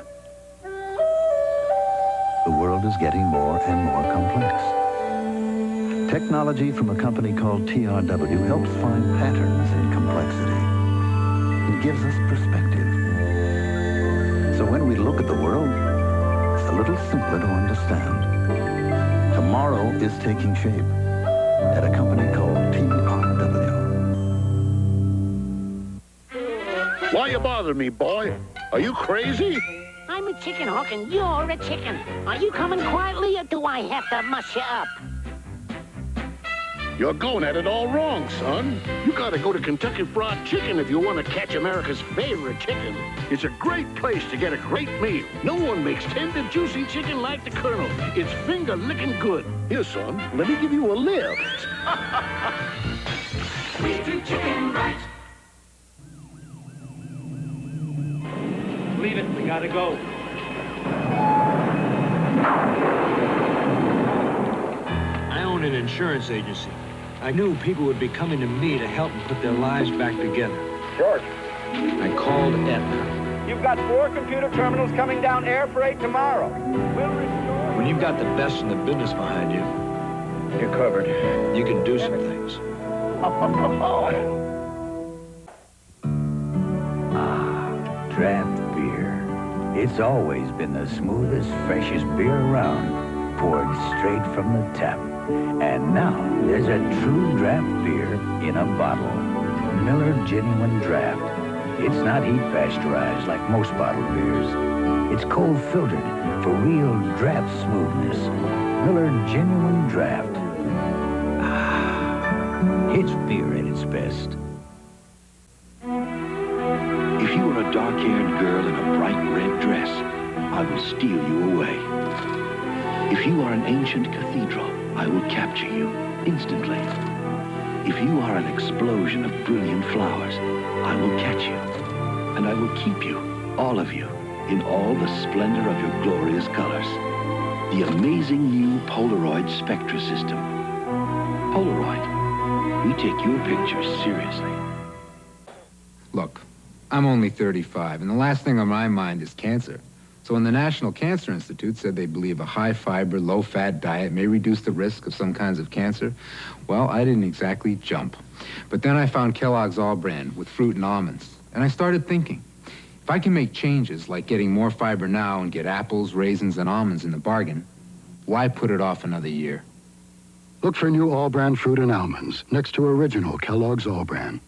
[SPEAKER 17] The world is getting more and more complex. Technology from a company called TRW helps find patterns in complexity. It gives us perspective. So when we look at the world, it's a little simpler to understand. Tomorrow is taking shape at a company called TRW.
[SPEAKER 1] Why you bother me, boy? Are you crazy?
[SPEAKER 5] I'm a chicken hawk and you're a chicken. Are you coming quietly or do I have to muss you up?
[SPEAKER 1] You're going at it all wrong, son. You gotta go to Kentucky Fried Chicken if you want to catch America's favorite chicken. It's a great place to get a great meal. No one makes tender, juicy chicken like the Colonel. It's finger-licking good. Here, son, let me give you a lift.
[SPEAKER 26] We do chicken right.
[SPEAKER 3] Leave it, we gotta go.
[SPEAKER 10] I own an insurance agency. I knew people would be coming to me to help them put their lives back together.
[SPEAKER 3] George.
[SPEAKER 10] I called Aetna.
[SPEAKER 3] You've got 4 computer terminals coming down air freight tomorrow. We'll restore...
[SPEAKER 10] When you've got the best in the business behind you, you're covered. You can do some things.
[SPEAKER 25] Draft beer. It's always been the smoothest, freshest beer around, poured straight from the tap. And now there's a true draft beer in a bottle. Miller Genuine Draft. It's not heat pasteurized like most bottled beers. It's cold filtered for real draft smoothness. Miller Genuine Draft. It's beer at its best.
[SPEAKER 12] If you are a dark-haired girl in a bright red dress, I will steal you away. If you are an ancient cathedral, I will capture you instantly. If you are an explosion of brilliant flowers, I will catch you. And I will keep you, all of you, in all the splendor of your glorious colors. The amazing new Polaroid Spectra system. Polaroid. We take your pictures seriously.
[SPEAKER 9] Look, I'm only 35, and the last thing on my mind is cancer. So when the National Cancer Institute said they believe a high-fiber, low-fat diet may reduce the risk of some kinds of cancer, well, I didn't exactly jump. But then I found Kellogg's All Brand with fruit and almonds, and I started thinking, if I can make changes like getting more fiber now and get apples, raisins, and almonds in the bargain, why put it off another year?
[SPEAKER 13] Look for new All Brand fruit and almonds next to original Kellogg's All Brand.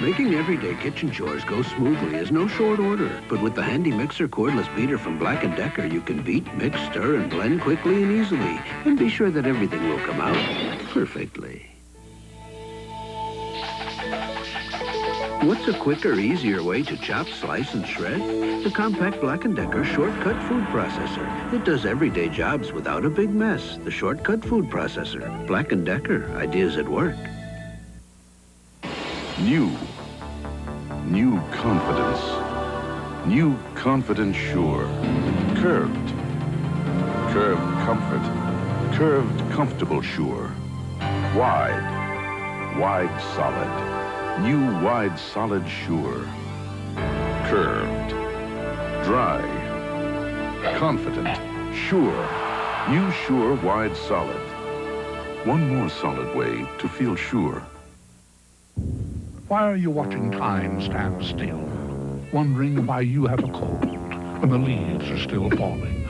[SPEAKER 18] Making everyday kitchen chores go smoothly is no short order, but with the handy mixer cordless beater from Black & Decker, you can beat, mix, stir, and blend quickly and easily, and be sure that everything will come out perfectly. What's a quicker, easier way to chop, slice, and shred? The compact Black & Decker Shortcut Food Processor. It does everyday jobs without a big mess. The Shortcut Food Processor. Black & Decker, ideas at work.
[SPEAKER 2] New confidence. New Confidence Sure. Curved comfort. Curved comfortable Sure. Wide solid. New wide solid Sure. Curved. Dry. Confident. Sure. New Sure wide solid. One more solid way to feel sure.
[SPEAKER 4] Why are you watching time stand still, wondering why you have a cold when the leaves are still falling?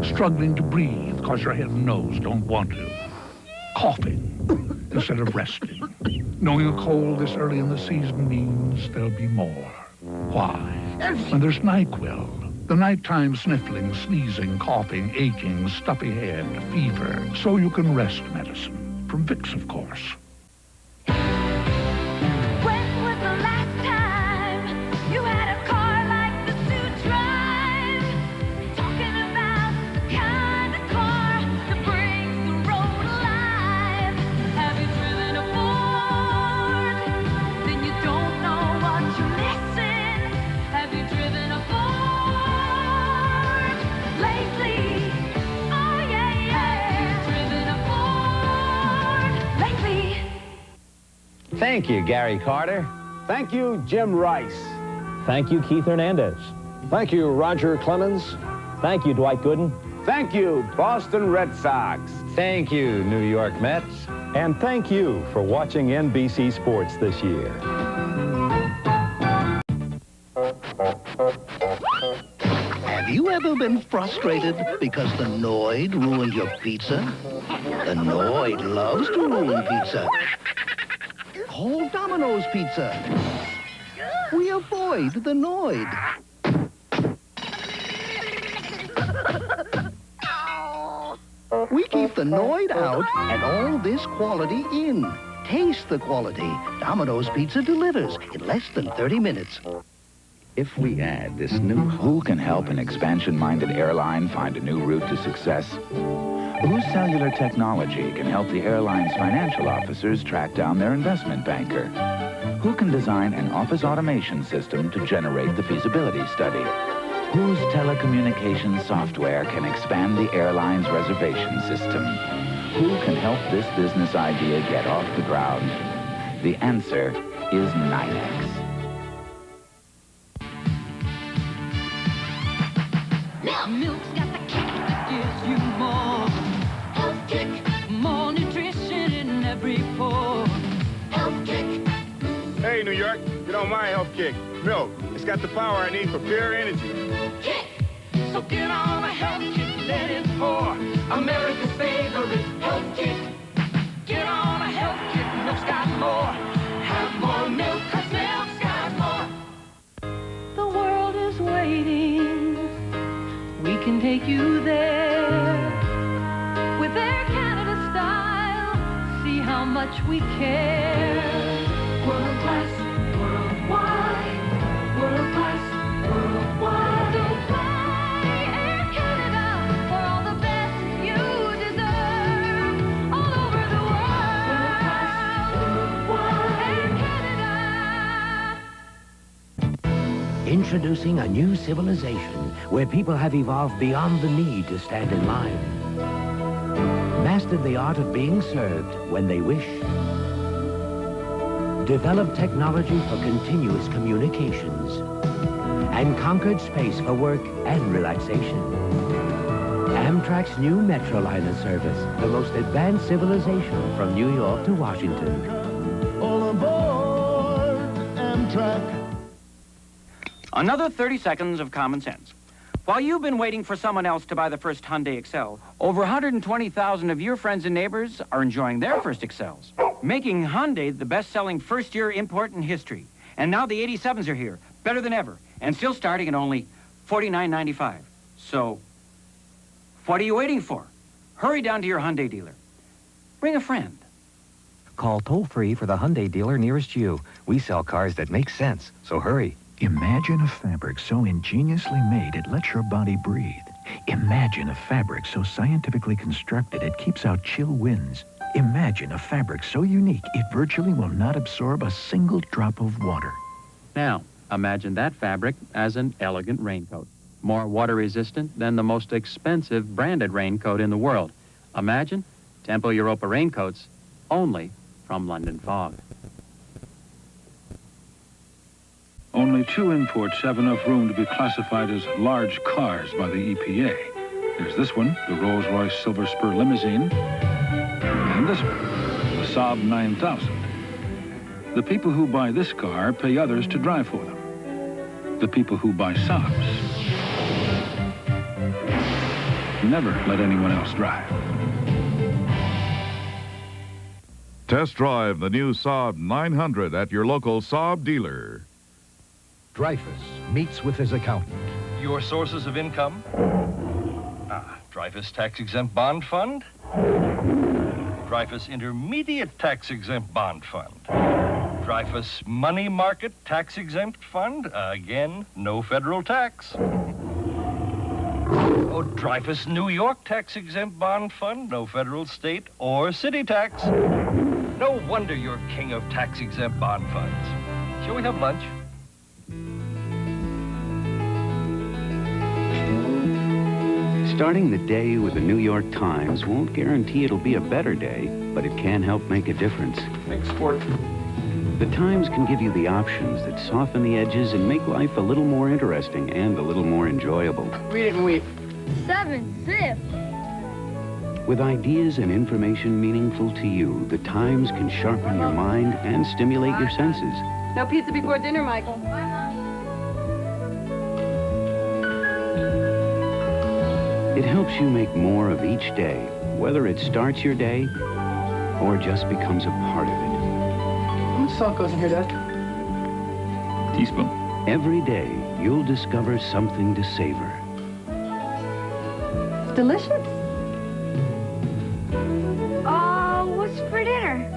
[SPEAKER 4] Struggling to breathe because your head and nose don't want to. Coughing instead of resting. Knowing a cold this early in the season means there'll be more. Why? When there's NyQuil, the nighttime sniffling, sneezing, coughing, aching, stuffy head, fever, so you can rest medicine. From Vicks, of course.
[SPEAKER 8] Thank you, Gary Carter.
[SPEAKER 15] Thank you, Jim Rice.
[SPEAKER 19] Thank you, Keith Hernandez.
[SPEAKER 15] Thank you, Roger Clemens.
[SPEAKER 19] Thank you, Dwight Gooden.
[SPEAKER 15] Thank you, Boston Red Sox.
[SPEAKER 8] Thank you, New York Mets.
[SPEAKER 19] And thank you for watching NBC Sports this year.
[SPEAKER 12] Have you ever been frustrated because the Noid ruined your pizza? The Noid loves to ruin pizza. Call Domino's Pizza. We avoid the Noid. We keep the Noid out and all this quality in. Taste the quality. Domino's Pizza delivers in less than 30 minutes.
[SPEAKER 17] If we add this new... Who can help an expansion-minded airline find a new route to success? Whose cellular technology can help the airline's financial officers track down their investment banker? Who can design an office automation system to generate the feasibility study? Whose telecommunications software can expand the airline's reservation system? Who can help this business idea get off the ground? The answer is NYNEX.
[SPEAKER 14] Milk's got the kick that gives you more. Health kick. More nutrition in every pore. Health kick.
[SPEAKER 22] Hey, New York, get on my Health Kick. Milk. It's got the power I need for pure energy.
[SPEAKER 14] Kick. So get on a Health Kick, let it pour. America's favorite Health Kick. Get on a Health Kick, milk's got more. Have more milk, 'cause milk's got more. The world is waiting. We can take you there with Air Canada style. See how much we care. World class, worldwide. World class, worldwide. So fly Air Canada for all the best you deserve. All over the world. World class, worldwide. Air Canada.
[SPEAKER 23] Introducing a new civilization where people have evolved beyond the need to stand in line. Mastered the art of being served when they wish. Developed technology for continuous communications. And conquered space for work and relaxation. Amtrak's new Metroliner service, the most advanced civilization from New York to Washington.
[SPEAKER 27] All aboard Amtrak.
[SPEAKER 3] Another 30 seconds of common sense. While you've been waiting for someone else to buy the first Hyundai Excel, over 120,000 of your friends and neighbors are enjoying their first Excels, making Hyundai the best-selling first-year import in history. And now the 87s are here, better than ever, and still starting at only $49.95. So, what are you waiting for? Hurry down to your Hyundai dealer. Bring a friend.
[SPEAKER 28] Call toll-free for the Hyundai dealer nearest you. We sell cars that make sense, so hurry.
[SPEAKER 29] Imagine a fabric so ingeniously made it lets your body breathe. Imagine a fabric so scientifically constructed it keeps out chill winds. Imagine a fabric so unique it virtually will not absorb a single drop of water.
[SPEAKER 1] Now, imagine that fabric as an elegant raincoat. More water-resistant than the most expensive branded raincoat in the world. Imagine Tempo Europa raincoats only from London Fog.
[SPEAKER 5] Only 2 imports have enough room to be classified as large cars by the EPA. There's this one, the Rolls-Royce Silver Spur Limousine, and this one, the Saab 9000. The people who buy this car pay others to drive for them. The people who buy Saabs never let anyone else drive.
[SPEAKER 2] Test drive the new Saab 900 at your local Saab dealer.
[SPEAKER 6] Dreyfus meets with his accountant.
[SPEAKER 7] Your sources of income? Dreyfus Tax-Exempt Bond Fund? Dreyfus Intermediate Tax-Exempt Bond Fund? Dreyfus Money Market Tax-Exempt Fund? Again, no federal tax. Oh, Dreyfus New York Tax-Exempt Bond Fund? No federal, state, or city tax. No wonder you're king of tax-exempt bond funds. Shall we have lunch?
[SPEAKER 12] Starting the day with the New York Times won't guarantee it'll be a better day, but it can help make a difference.
[SPEAKER 3] Export.
[SPEAKER 12] The Times can give you the options that soften the edges and make life a little more interesting and a little more enjoyable.
[SPEAKER 3] Read it and weep.
[SPEAKER 14] 7 zip.
[SPEAKER 12] With ideas and information meaningful to you, the Times can sharpen your mind and stimulate your senses.
[SPEAKER 11] No pizza before dinner, Michael.
[SPEAKER 12] It helps you make more of each day, whether it starts your day or just becomes a part of it.
[SPEAKER 3] How much salt goes in here, Dad?
[SPEAKER 5] Teaspoon.
[SPEAKER 12] Every day, you'll discover something to savor.
[SPEAKER 11] It's delicious.
[SPEAKER 14] What's for dinner?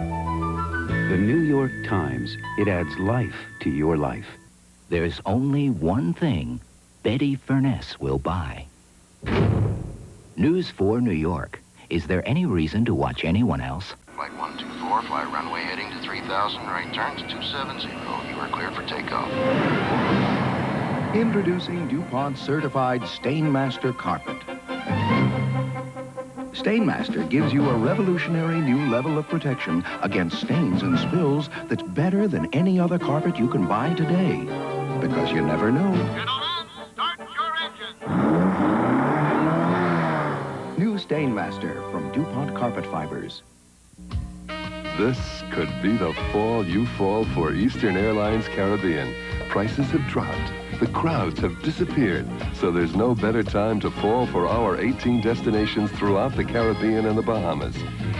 [SPEAKER 12] The New York Times. It adds life to your life.
[SPEAKER 16] There's only one thing Betty Furness will buy. News 4 New York. Is there any reason to watch anyone else?
[SPEAKER 20] Flight 124, fly runway heading to 3000, right turn to 270. You are cleared for takeoff.
[SPEAKER 21] Introducing DuPont Certified Stainmaster Carpet. Stainmaster gives you a revolutionary new level of protection against stains and spills that's better than any other carpet you can buy today. Because you never know.
[SPEAKER 20] Gentlemen, start your engine.
[SPEAKER 21] New Stainmaster from DuPont Carpet Fibers.
[SPEAKER 24] This could be the fall you fall for Eastern Airlines Caribbean. Prices have dropped. The crowds have disappeared. So there's no better time to fall for our 18 destinations throughout the Caribbean and the Bahamas.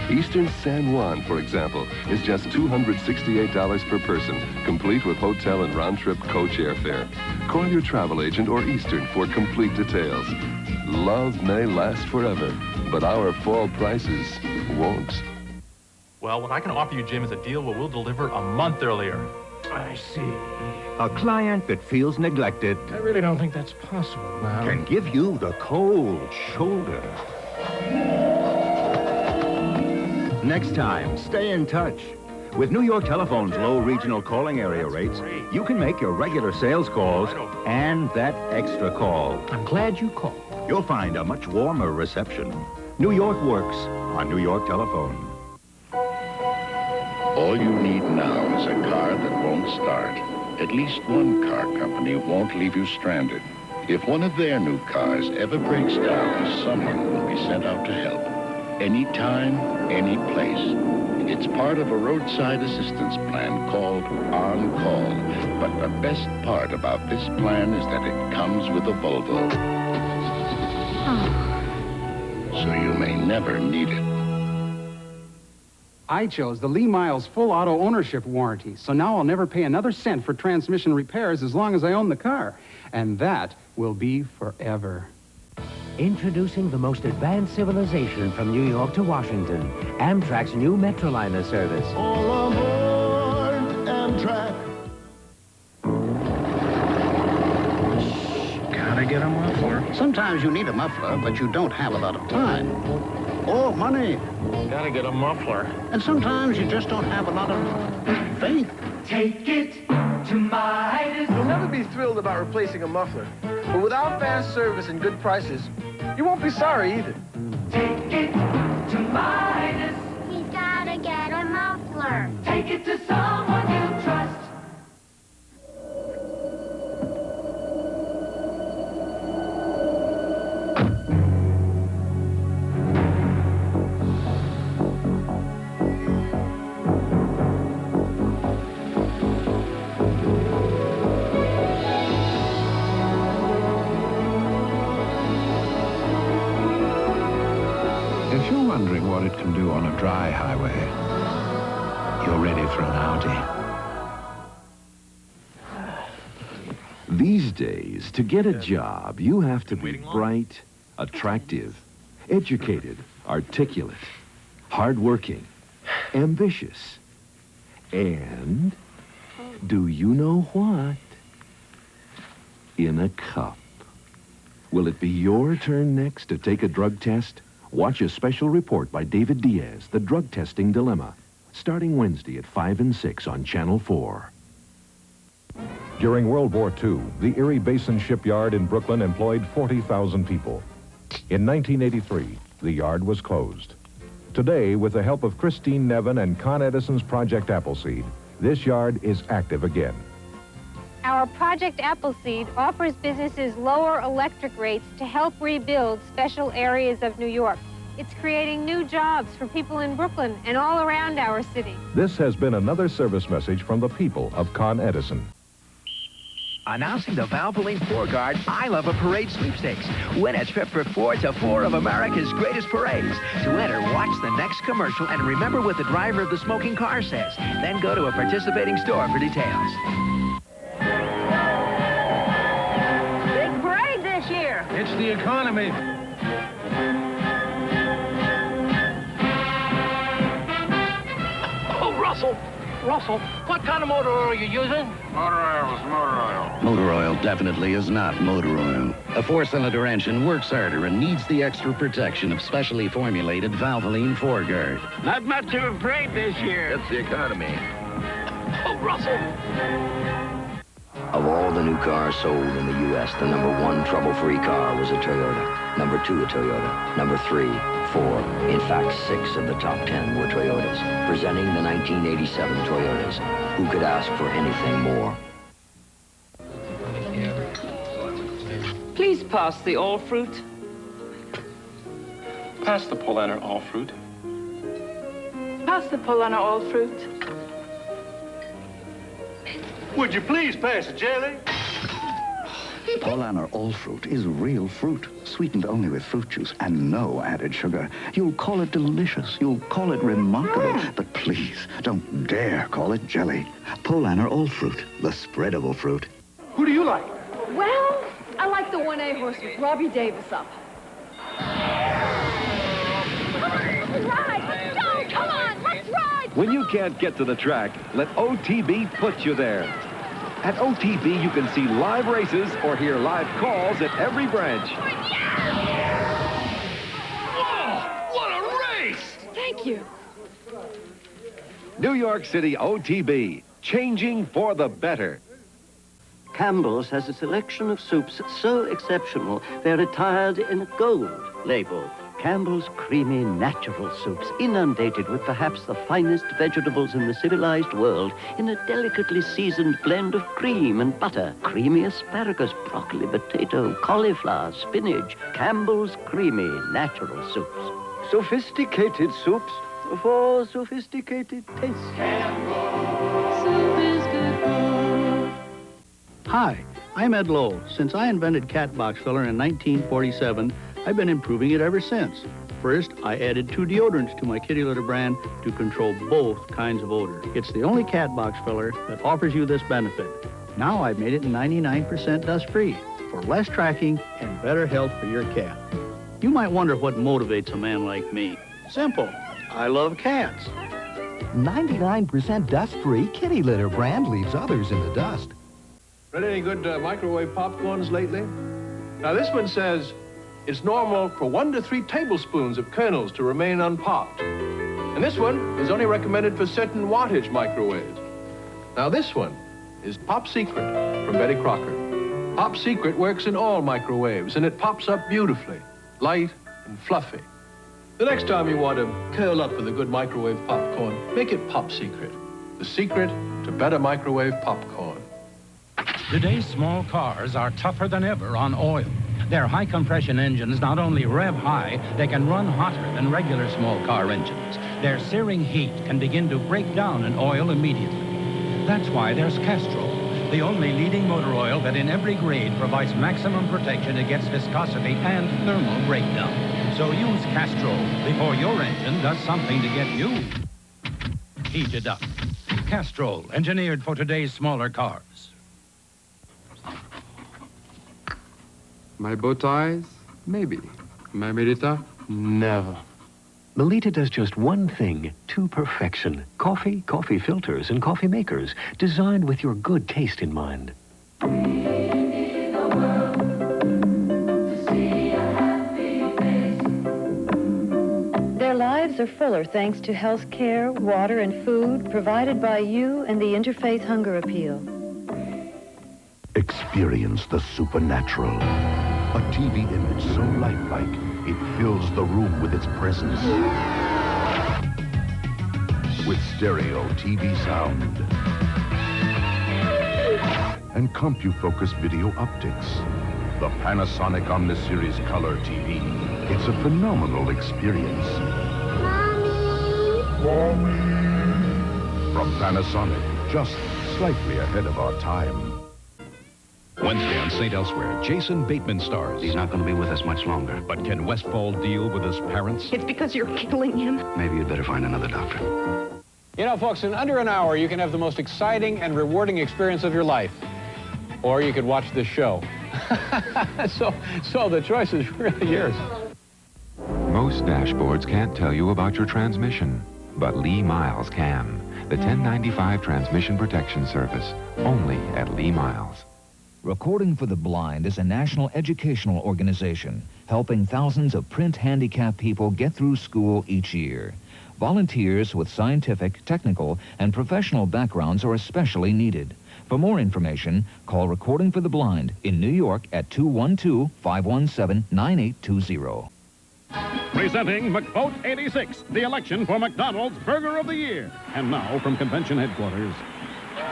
[SPEAKER 24] Eastern San Juan, for example, is just $268 per person, complete with hotel and round-trip coach airfare. Call your travel agent or Eastern for complete details. Love may last forever, but our fall prices won't.
[SPEAKER 30] Well, what I can offer you, Jim, is a deal where we'll deliver a month earlier.
[SPEAKER 31] I see.
[SPEAKER 29] A client that feels neglected
[SPEAKER 31] I really don't think that's possible now.
[SPEAKER 29] can give you the cold shoulder. Next time, stay in touch. With New York Telephone's low regional calling area rates, you can make your regular sales calls and that extra call.
[SPEAKER 31] I'm glad you called.
[SPEAKER 29] You'll find a much warmer reception. New York works on New York Telephone.
[SPEAKER 32] All you need now is a car that won't start. At least one car company won't leave you stranded. If one of their new cars ever breaks down, someone will be sent out to help. Anytime, any place. It's part of a roadside assistance plan called On Call. But the best part about this plan is that it comes with a Volvo. So you may never need it.
[SPEAKER 33] I chose the Lee Miles full auto ownership warranty, so now I'll never pay another cent for transmission repairs as long as I own the car. And that will be forever.
[SPEAKER 23] Introducing the most advanced civilization from New York to Washington, Amtrak's new Metroliner service.
[SPEAKER 27] All aboard Amtrak.
[SPEAKER 18] Gotta get a muffler. Sometimes you need a muffler, but you don't have a lot of time.
[SPEAKER 1] Oh, money.
[SPEAKER 31] Gotta get a muffler.
[SPEAKER 1] And sometimes you just don't have a lot of faith.
[SPEAKER 4] Take it to Midas.
[SPEAKER 8] You'll never be thrilled about replacing a muffler. But without fast service and good prices, you won't be sorry either.
[SPEAKER 4] Take it to Midas.
[SPEAKER 14] He's gotta get a muffler.
[SPEAKER 4] Take it to someone you trust.
[SPEAKER 5] If you're wondering what it can do on a dry highway, you're ready for an Audi.
[SPEAKER 9] These days, to get a job, you have to be bright, attractive, educated, articulate, hardworking, ambitious, and, do you know what? In a cup. Will it be your turn next to take a drug test? Watch a special report by David Diaz, The Drug Testing Dilemma, starting Wednesday at 5 and 6 on Channel 4.
[SPEAKER 10] During World War II, the Erie Basin Shipyard in Brooklyn employed 40,000 people. In 1983, the yard was closed. Today, with the help of Christine Nevin and Con Edison's Project Appleseed, this yard is active again.
[SPEAKER 13] Our Project Appleseed offers businesses lower electric rates to help rebuild special areas of New York. It's creating new jobs for people in Brooklyn and all around our city.
[SPEAKER 10] This has been another service message from the people of Con Edison.
[SPEAKER 15] Announcing the Valvoline 4-Guard I Love a Parade sweepstakes. Win a trip for 4 to 4 of America's greatest parades. To enter, watch the next commercial and remember what the driver of the smoking car says. Then go to a participating store for details.
[SPEAKER 17] Big parade this year.
[SPEAKER 31] It's the economy.
[SPEAKER 4] Oh, Russell, what kind of motor oil are you using?
[SPEAKER 32] Motor oil is motor oil.
[SPEAKER 19] Motor oil definitely is not motor oil. A 4-cylinder engine works harder and needs the extra protection of specially formulated Valvoline 4-Guard.
[SPEAKER 4] Not much of a parade this year.
[SPEAKER 32] It's the economy.
[SPEAKER 4] Oh, Russell.
[SPEAKER 22] Of all the new cars sold in the U.S., the #1 trouble-free car was a Toyota. #2, a Toyota. #3, 4, in fact, 6 of the top 10 were Toyotas. Presenting the 1987 Toyotas. Who could ask for anything more?
[SPEAKER 25] Please pass the all fruit.
[SPEAKER 26] Pass the Polana all fruit.
[SPEAKER 25] Pass the Polana all fruit.
[SPEAKER 4] Would you please pass the jelly?
[SPEAKER 21] Polana All Fruit is real fruit, sweetened only with fruit juice and no added sugar. You'll call it delicious, you'll call it remarkable, but please, don't dare call it jelly. Polana All Fruit, the spreadable fruit.
[SPEAKER 8] Who do you like?
[SPEAKER 11] Well, I like the 1A horse with Robbie Davis up.
[SPEAKER 14] Ride! Let's go! Come on, let's ride!
[SPEAKER 28] When you can't get to the track, let OTB put you there. At OTB, you can see live races or hear live calls at every branch.
[SPEAKER 4] Oh, what a race!
[SPEAKER 11] Thank you.
[SPEAKER 28] New York City OTB, changing for the better.
[SPEAKER 34] Campbell's has a selection of soups so exceptional, they're attired in a gold label. Campbell's creamy, natural soups, inundated with perhaps the finest vegetables in the civilized world, in a delicately seasoned blend of cream and butter, creamy asparagus, broccoli, potato, cauliflower, spinach. Campbell's creamy, natural soups. Sophisticated soups for sophisticated tastes.
[SPEAKER 17] Soup is good for...
[SPEAKER 18] Hi, I'm Ed Lowe. Since I invented cat box filler in 1947, I've been improving it ever since. First, I added 2 deodorants to my kitty litter brand to control both kinds of odor. It's the only cat box filler that offers you this benefit. Now I've made it 99% dust-free for less tracking and better health for your cat. You might wonder what motivates a man like me. Simple. I love cats.
[SPEAKER 6] 99% dust-free kitty litter brand leaves others in the dust.
[SPEAKER 8] Read any good microwave popcorns lately? Now this one says, it's normal for 1 to 3 tablespoons of kernels to remain unpopped. And this one is only recommended for certain wattage microwaves. Now this one is Pop Secret from Betty Crocker. Pop Secret works in all microwaves, and it pops up beautifully, light and fluffy. The next time you want to curl up with a good microwave popcorn, make it Pop Secret. The secret to better microwave popcorn.
[SPEAKER 1] Today's small cars are tougher than ever on oil. Their high-compression engines not only rev high, they can run hotter than regular small car engines. Their searing heat can begin to break down an oil immediately. That's why there's Castrol, the only leading motor oil that in every grade provides maximum protection against viscosity and thermal breakdown. So use Castrol before your engine does something to get you heated up. Castrol, engineered for today's smaller cars.
[SPEAKER 2] My bow ties? Maybe. My Melita? Never.
[SPEAKER 3] Melita does just one thing to perfection. Coffee, coffee filters, and coffee makers designed with your good taste in mind.
[SPEAKER 5] Their lives are fuller thanks to health care, water, and food provided by you and the Interfaith Hunger Appeal.
[SPEAKER 7] Experience the supernatural. A TV image so lifelike, it fills the room with its presence. With stereo TV sound. And CompuFocus video optics. The Panasonic Omniseries Color TV. It's a phenomenal experience. Mommy! From Panasonic, just slightly ahead of our time.
[SPEAKER 10] Wednesday on St. Elsewhere, Jason Bateman stars.
[SPEAKER 18] He's not going to be with us much longer.
[SPEAKER 10] But can Westfall deal with his parents?
[SPEAKER 5] It's because you're killing him.
[SPEAKER 18] Maybe you'd better find another doctor.
[SPEAKER 12] You know, folks, in under an hour, you can have the most exciting and rewarding experience of your life. Or you could watch this show. So the choice is really yours.
[SPEAKER 16] Most dashboards can't tell you about your transmission, but Lee Miles can. The 1095 Transmission Protection Service, only at Lee Miles.
[SPEAKER 20] Recording for the Blind is a national educational organization helping thousands of print handicapped people get through school each year. Volunteers with scientific, technical, and professional backgrounds are especially needed. For more information, call Recording for the Blind in New York at 212-517-9820.
[SPEAKER 23] Presenting McVote 86, the election for McDonald's Burger of the Year. And now, from convention headquarters.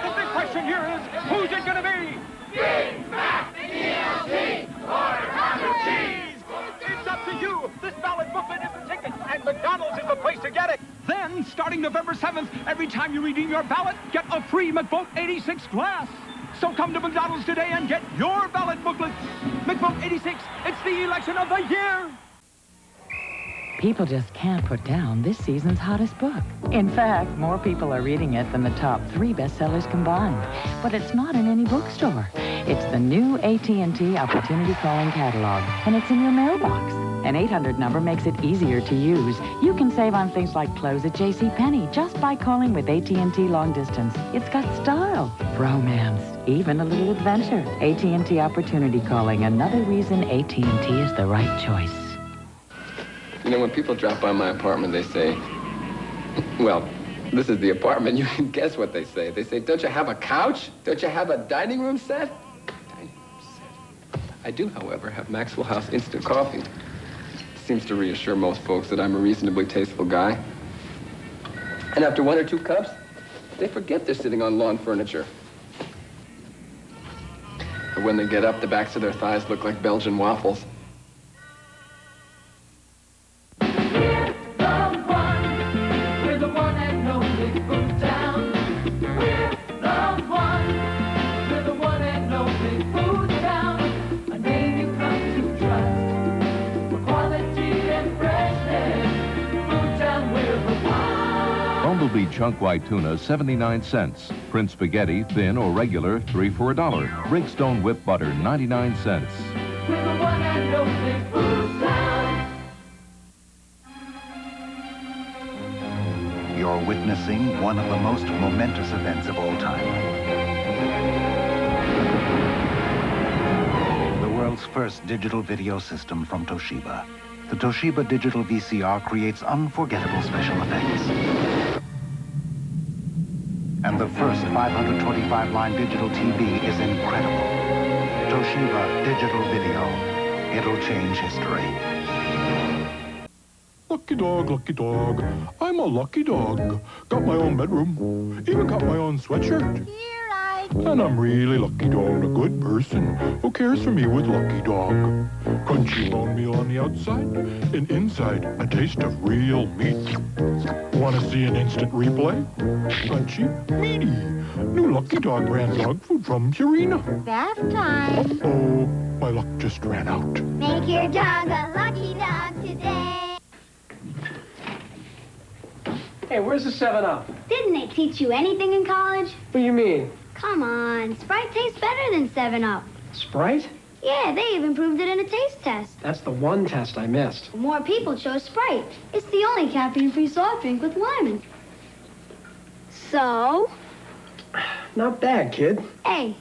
[SPEAKER 4] The big question here is, who's it going to be? Big Mac, ELT, or cheese! It's up to you. This ballot booklet is the ticket, and McDonald's is the place to get it.
[SPEAKER 24] Then, starting November 7th, every time you redeem your ballot, get a free McVote 86 glass. So come to McDonald's today and get your ballot booklet. McVote 86, it's the election of the year.
[SPEAKER 27] People just can't put down this season's hottest book. In fact, more people are reading it than the top 3 bestsellers combined. But it's not in any bookstore. It's the new AT&T Opportunity Calling Catalog, and it's in your mailbox. An 800 number makes it easier to use. You can save on things like clothes at JCPenney just by calling with AT&T Long Distance. It's got style, romance, even a little adventure. AT&T Opportunity Calling, another reason AT&T is the right choice.
[SPEAKER 26] You know, when people drop by my apartment, they say, well, this is the apartment. You can guess what they say. They say, don't you have a couch? Don't you have a dining room set? Dining room set. I do, however, have Maxwell House instant coffee. Seems to reassure most folks that I'm a reasonably tasteful guy. And after 1 or 2 cups, they forget they're sitting on lawn furniture. But when they get up, the backs of their thighs look like Belgian waffles.
[SPEAKER 10] Bumblebee chunk white tuna, 79 cents. Prince spaghetti, thin or regular, 3 for $1. Breakstone whipped butter, 99 cents.
[SPEAKER 21] You're witnessing one of the most momentous events of all time. The world's
[SPEAKER 9] world's first digital video system from Toshiba. The Toshiba Digital VCR creates unforgettable special effects. And the first 525-line digital TV is incredible. Toshiba Digital Video. It'll change history.
[SPEAKER 11] Lucky dog. I'm a lucky dog. Got my own bedroom. Even got my own sweatshirt. And I'm really lucky dog, a good person who cares for me with Lucky Dog. Crunchy bone meal on the outside, and inside a taste of real meat. Want to see an instant replay? Crunchy, meaty. New Lucky Dog brand dog food from Purina.
[SPEAKER 13] Bath time.
[SPEAKER 11] Oh, my luck just ran out.
[SPEAKER 13] Make your dog a lucky dog today.
[SPEAKER 14] Hey, where's the 7-Up?
[SPEAKER 13] Didn't they teach you anything in college?
[SPEAKER 14] What do you mean?
[SPEAKER 13] Come on, Sprite tastes better than 7-Up.
[SPEAKER 14] Sprite?
[SPEAKER 13] Yeah, they even proved it in a taste test.
[SPEAKER 14] That's the one test I missed.
[SPEAKER 13] More people chose Sprite. It's the only caffeine-free soft drink with lemon. So?
[SPEAKER 14] Not bad, kid.
[SPEAKER 13] Hey,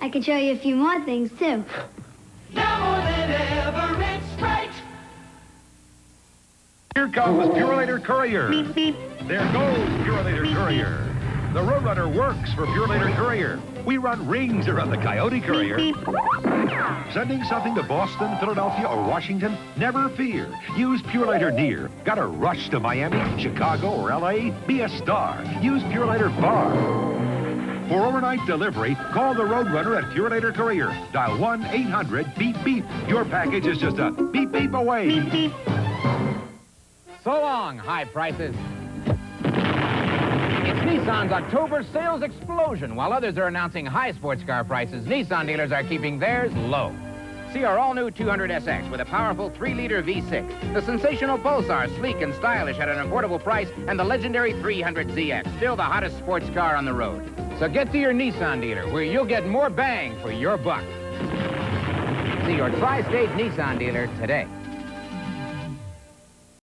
[SPEAKER 13] I can show you a few more things, too.
[SPEAKER 4] Now more than ever, it's Sprite.
[SPEAKER 15] Here comes Purolator Courier.
[SPEAKER 13] Beep, beep.
[SPEAKER 15] There goes Purolator Courier. The Roadrunner works for Purolator Courier. We run rings around the Coyote Courier.
[SPEAKER 13] Beep, beep.
[SPEAKER 15] Sending something to Boston, Philadelphia, or Washington? Never fear. Use Purolator Near. Got to rush to Miami, Chicago, or L.A.? Be a star. Use Purolator Far. For overnight delivery, call the Roadrunner at Purolator Courier. Dial 1-800-BEEP-BEEP. Your package is just a beep-beep away.
[SPEAKER 13] Beep, beep.
[SPEAKER 19] So long, high prices. It's Nissan's October sales explosion. While others are announcing high sports car prices, Nissan dealers are keeping theirs low. See our all-new 200SX with a powerful 3-liter V6, the sensational Pulsar, sleek and stylish at an affordable price, and the legendary 300ZX, still the hottest sports car on the road. So get to your Nissan dealer, where you'll get more bang for your buck. See your tri-state Nissan dealer today.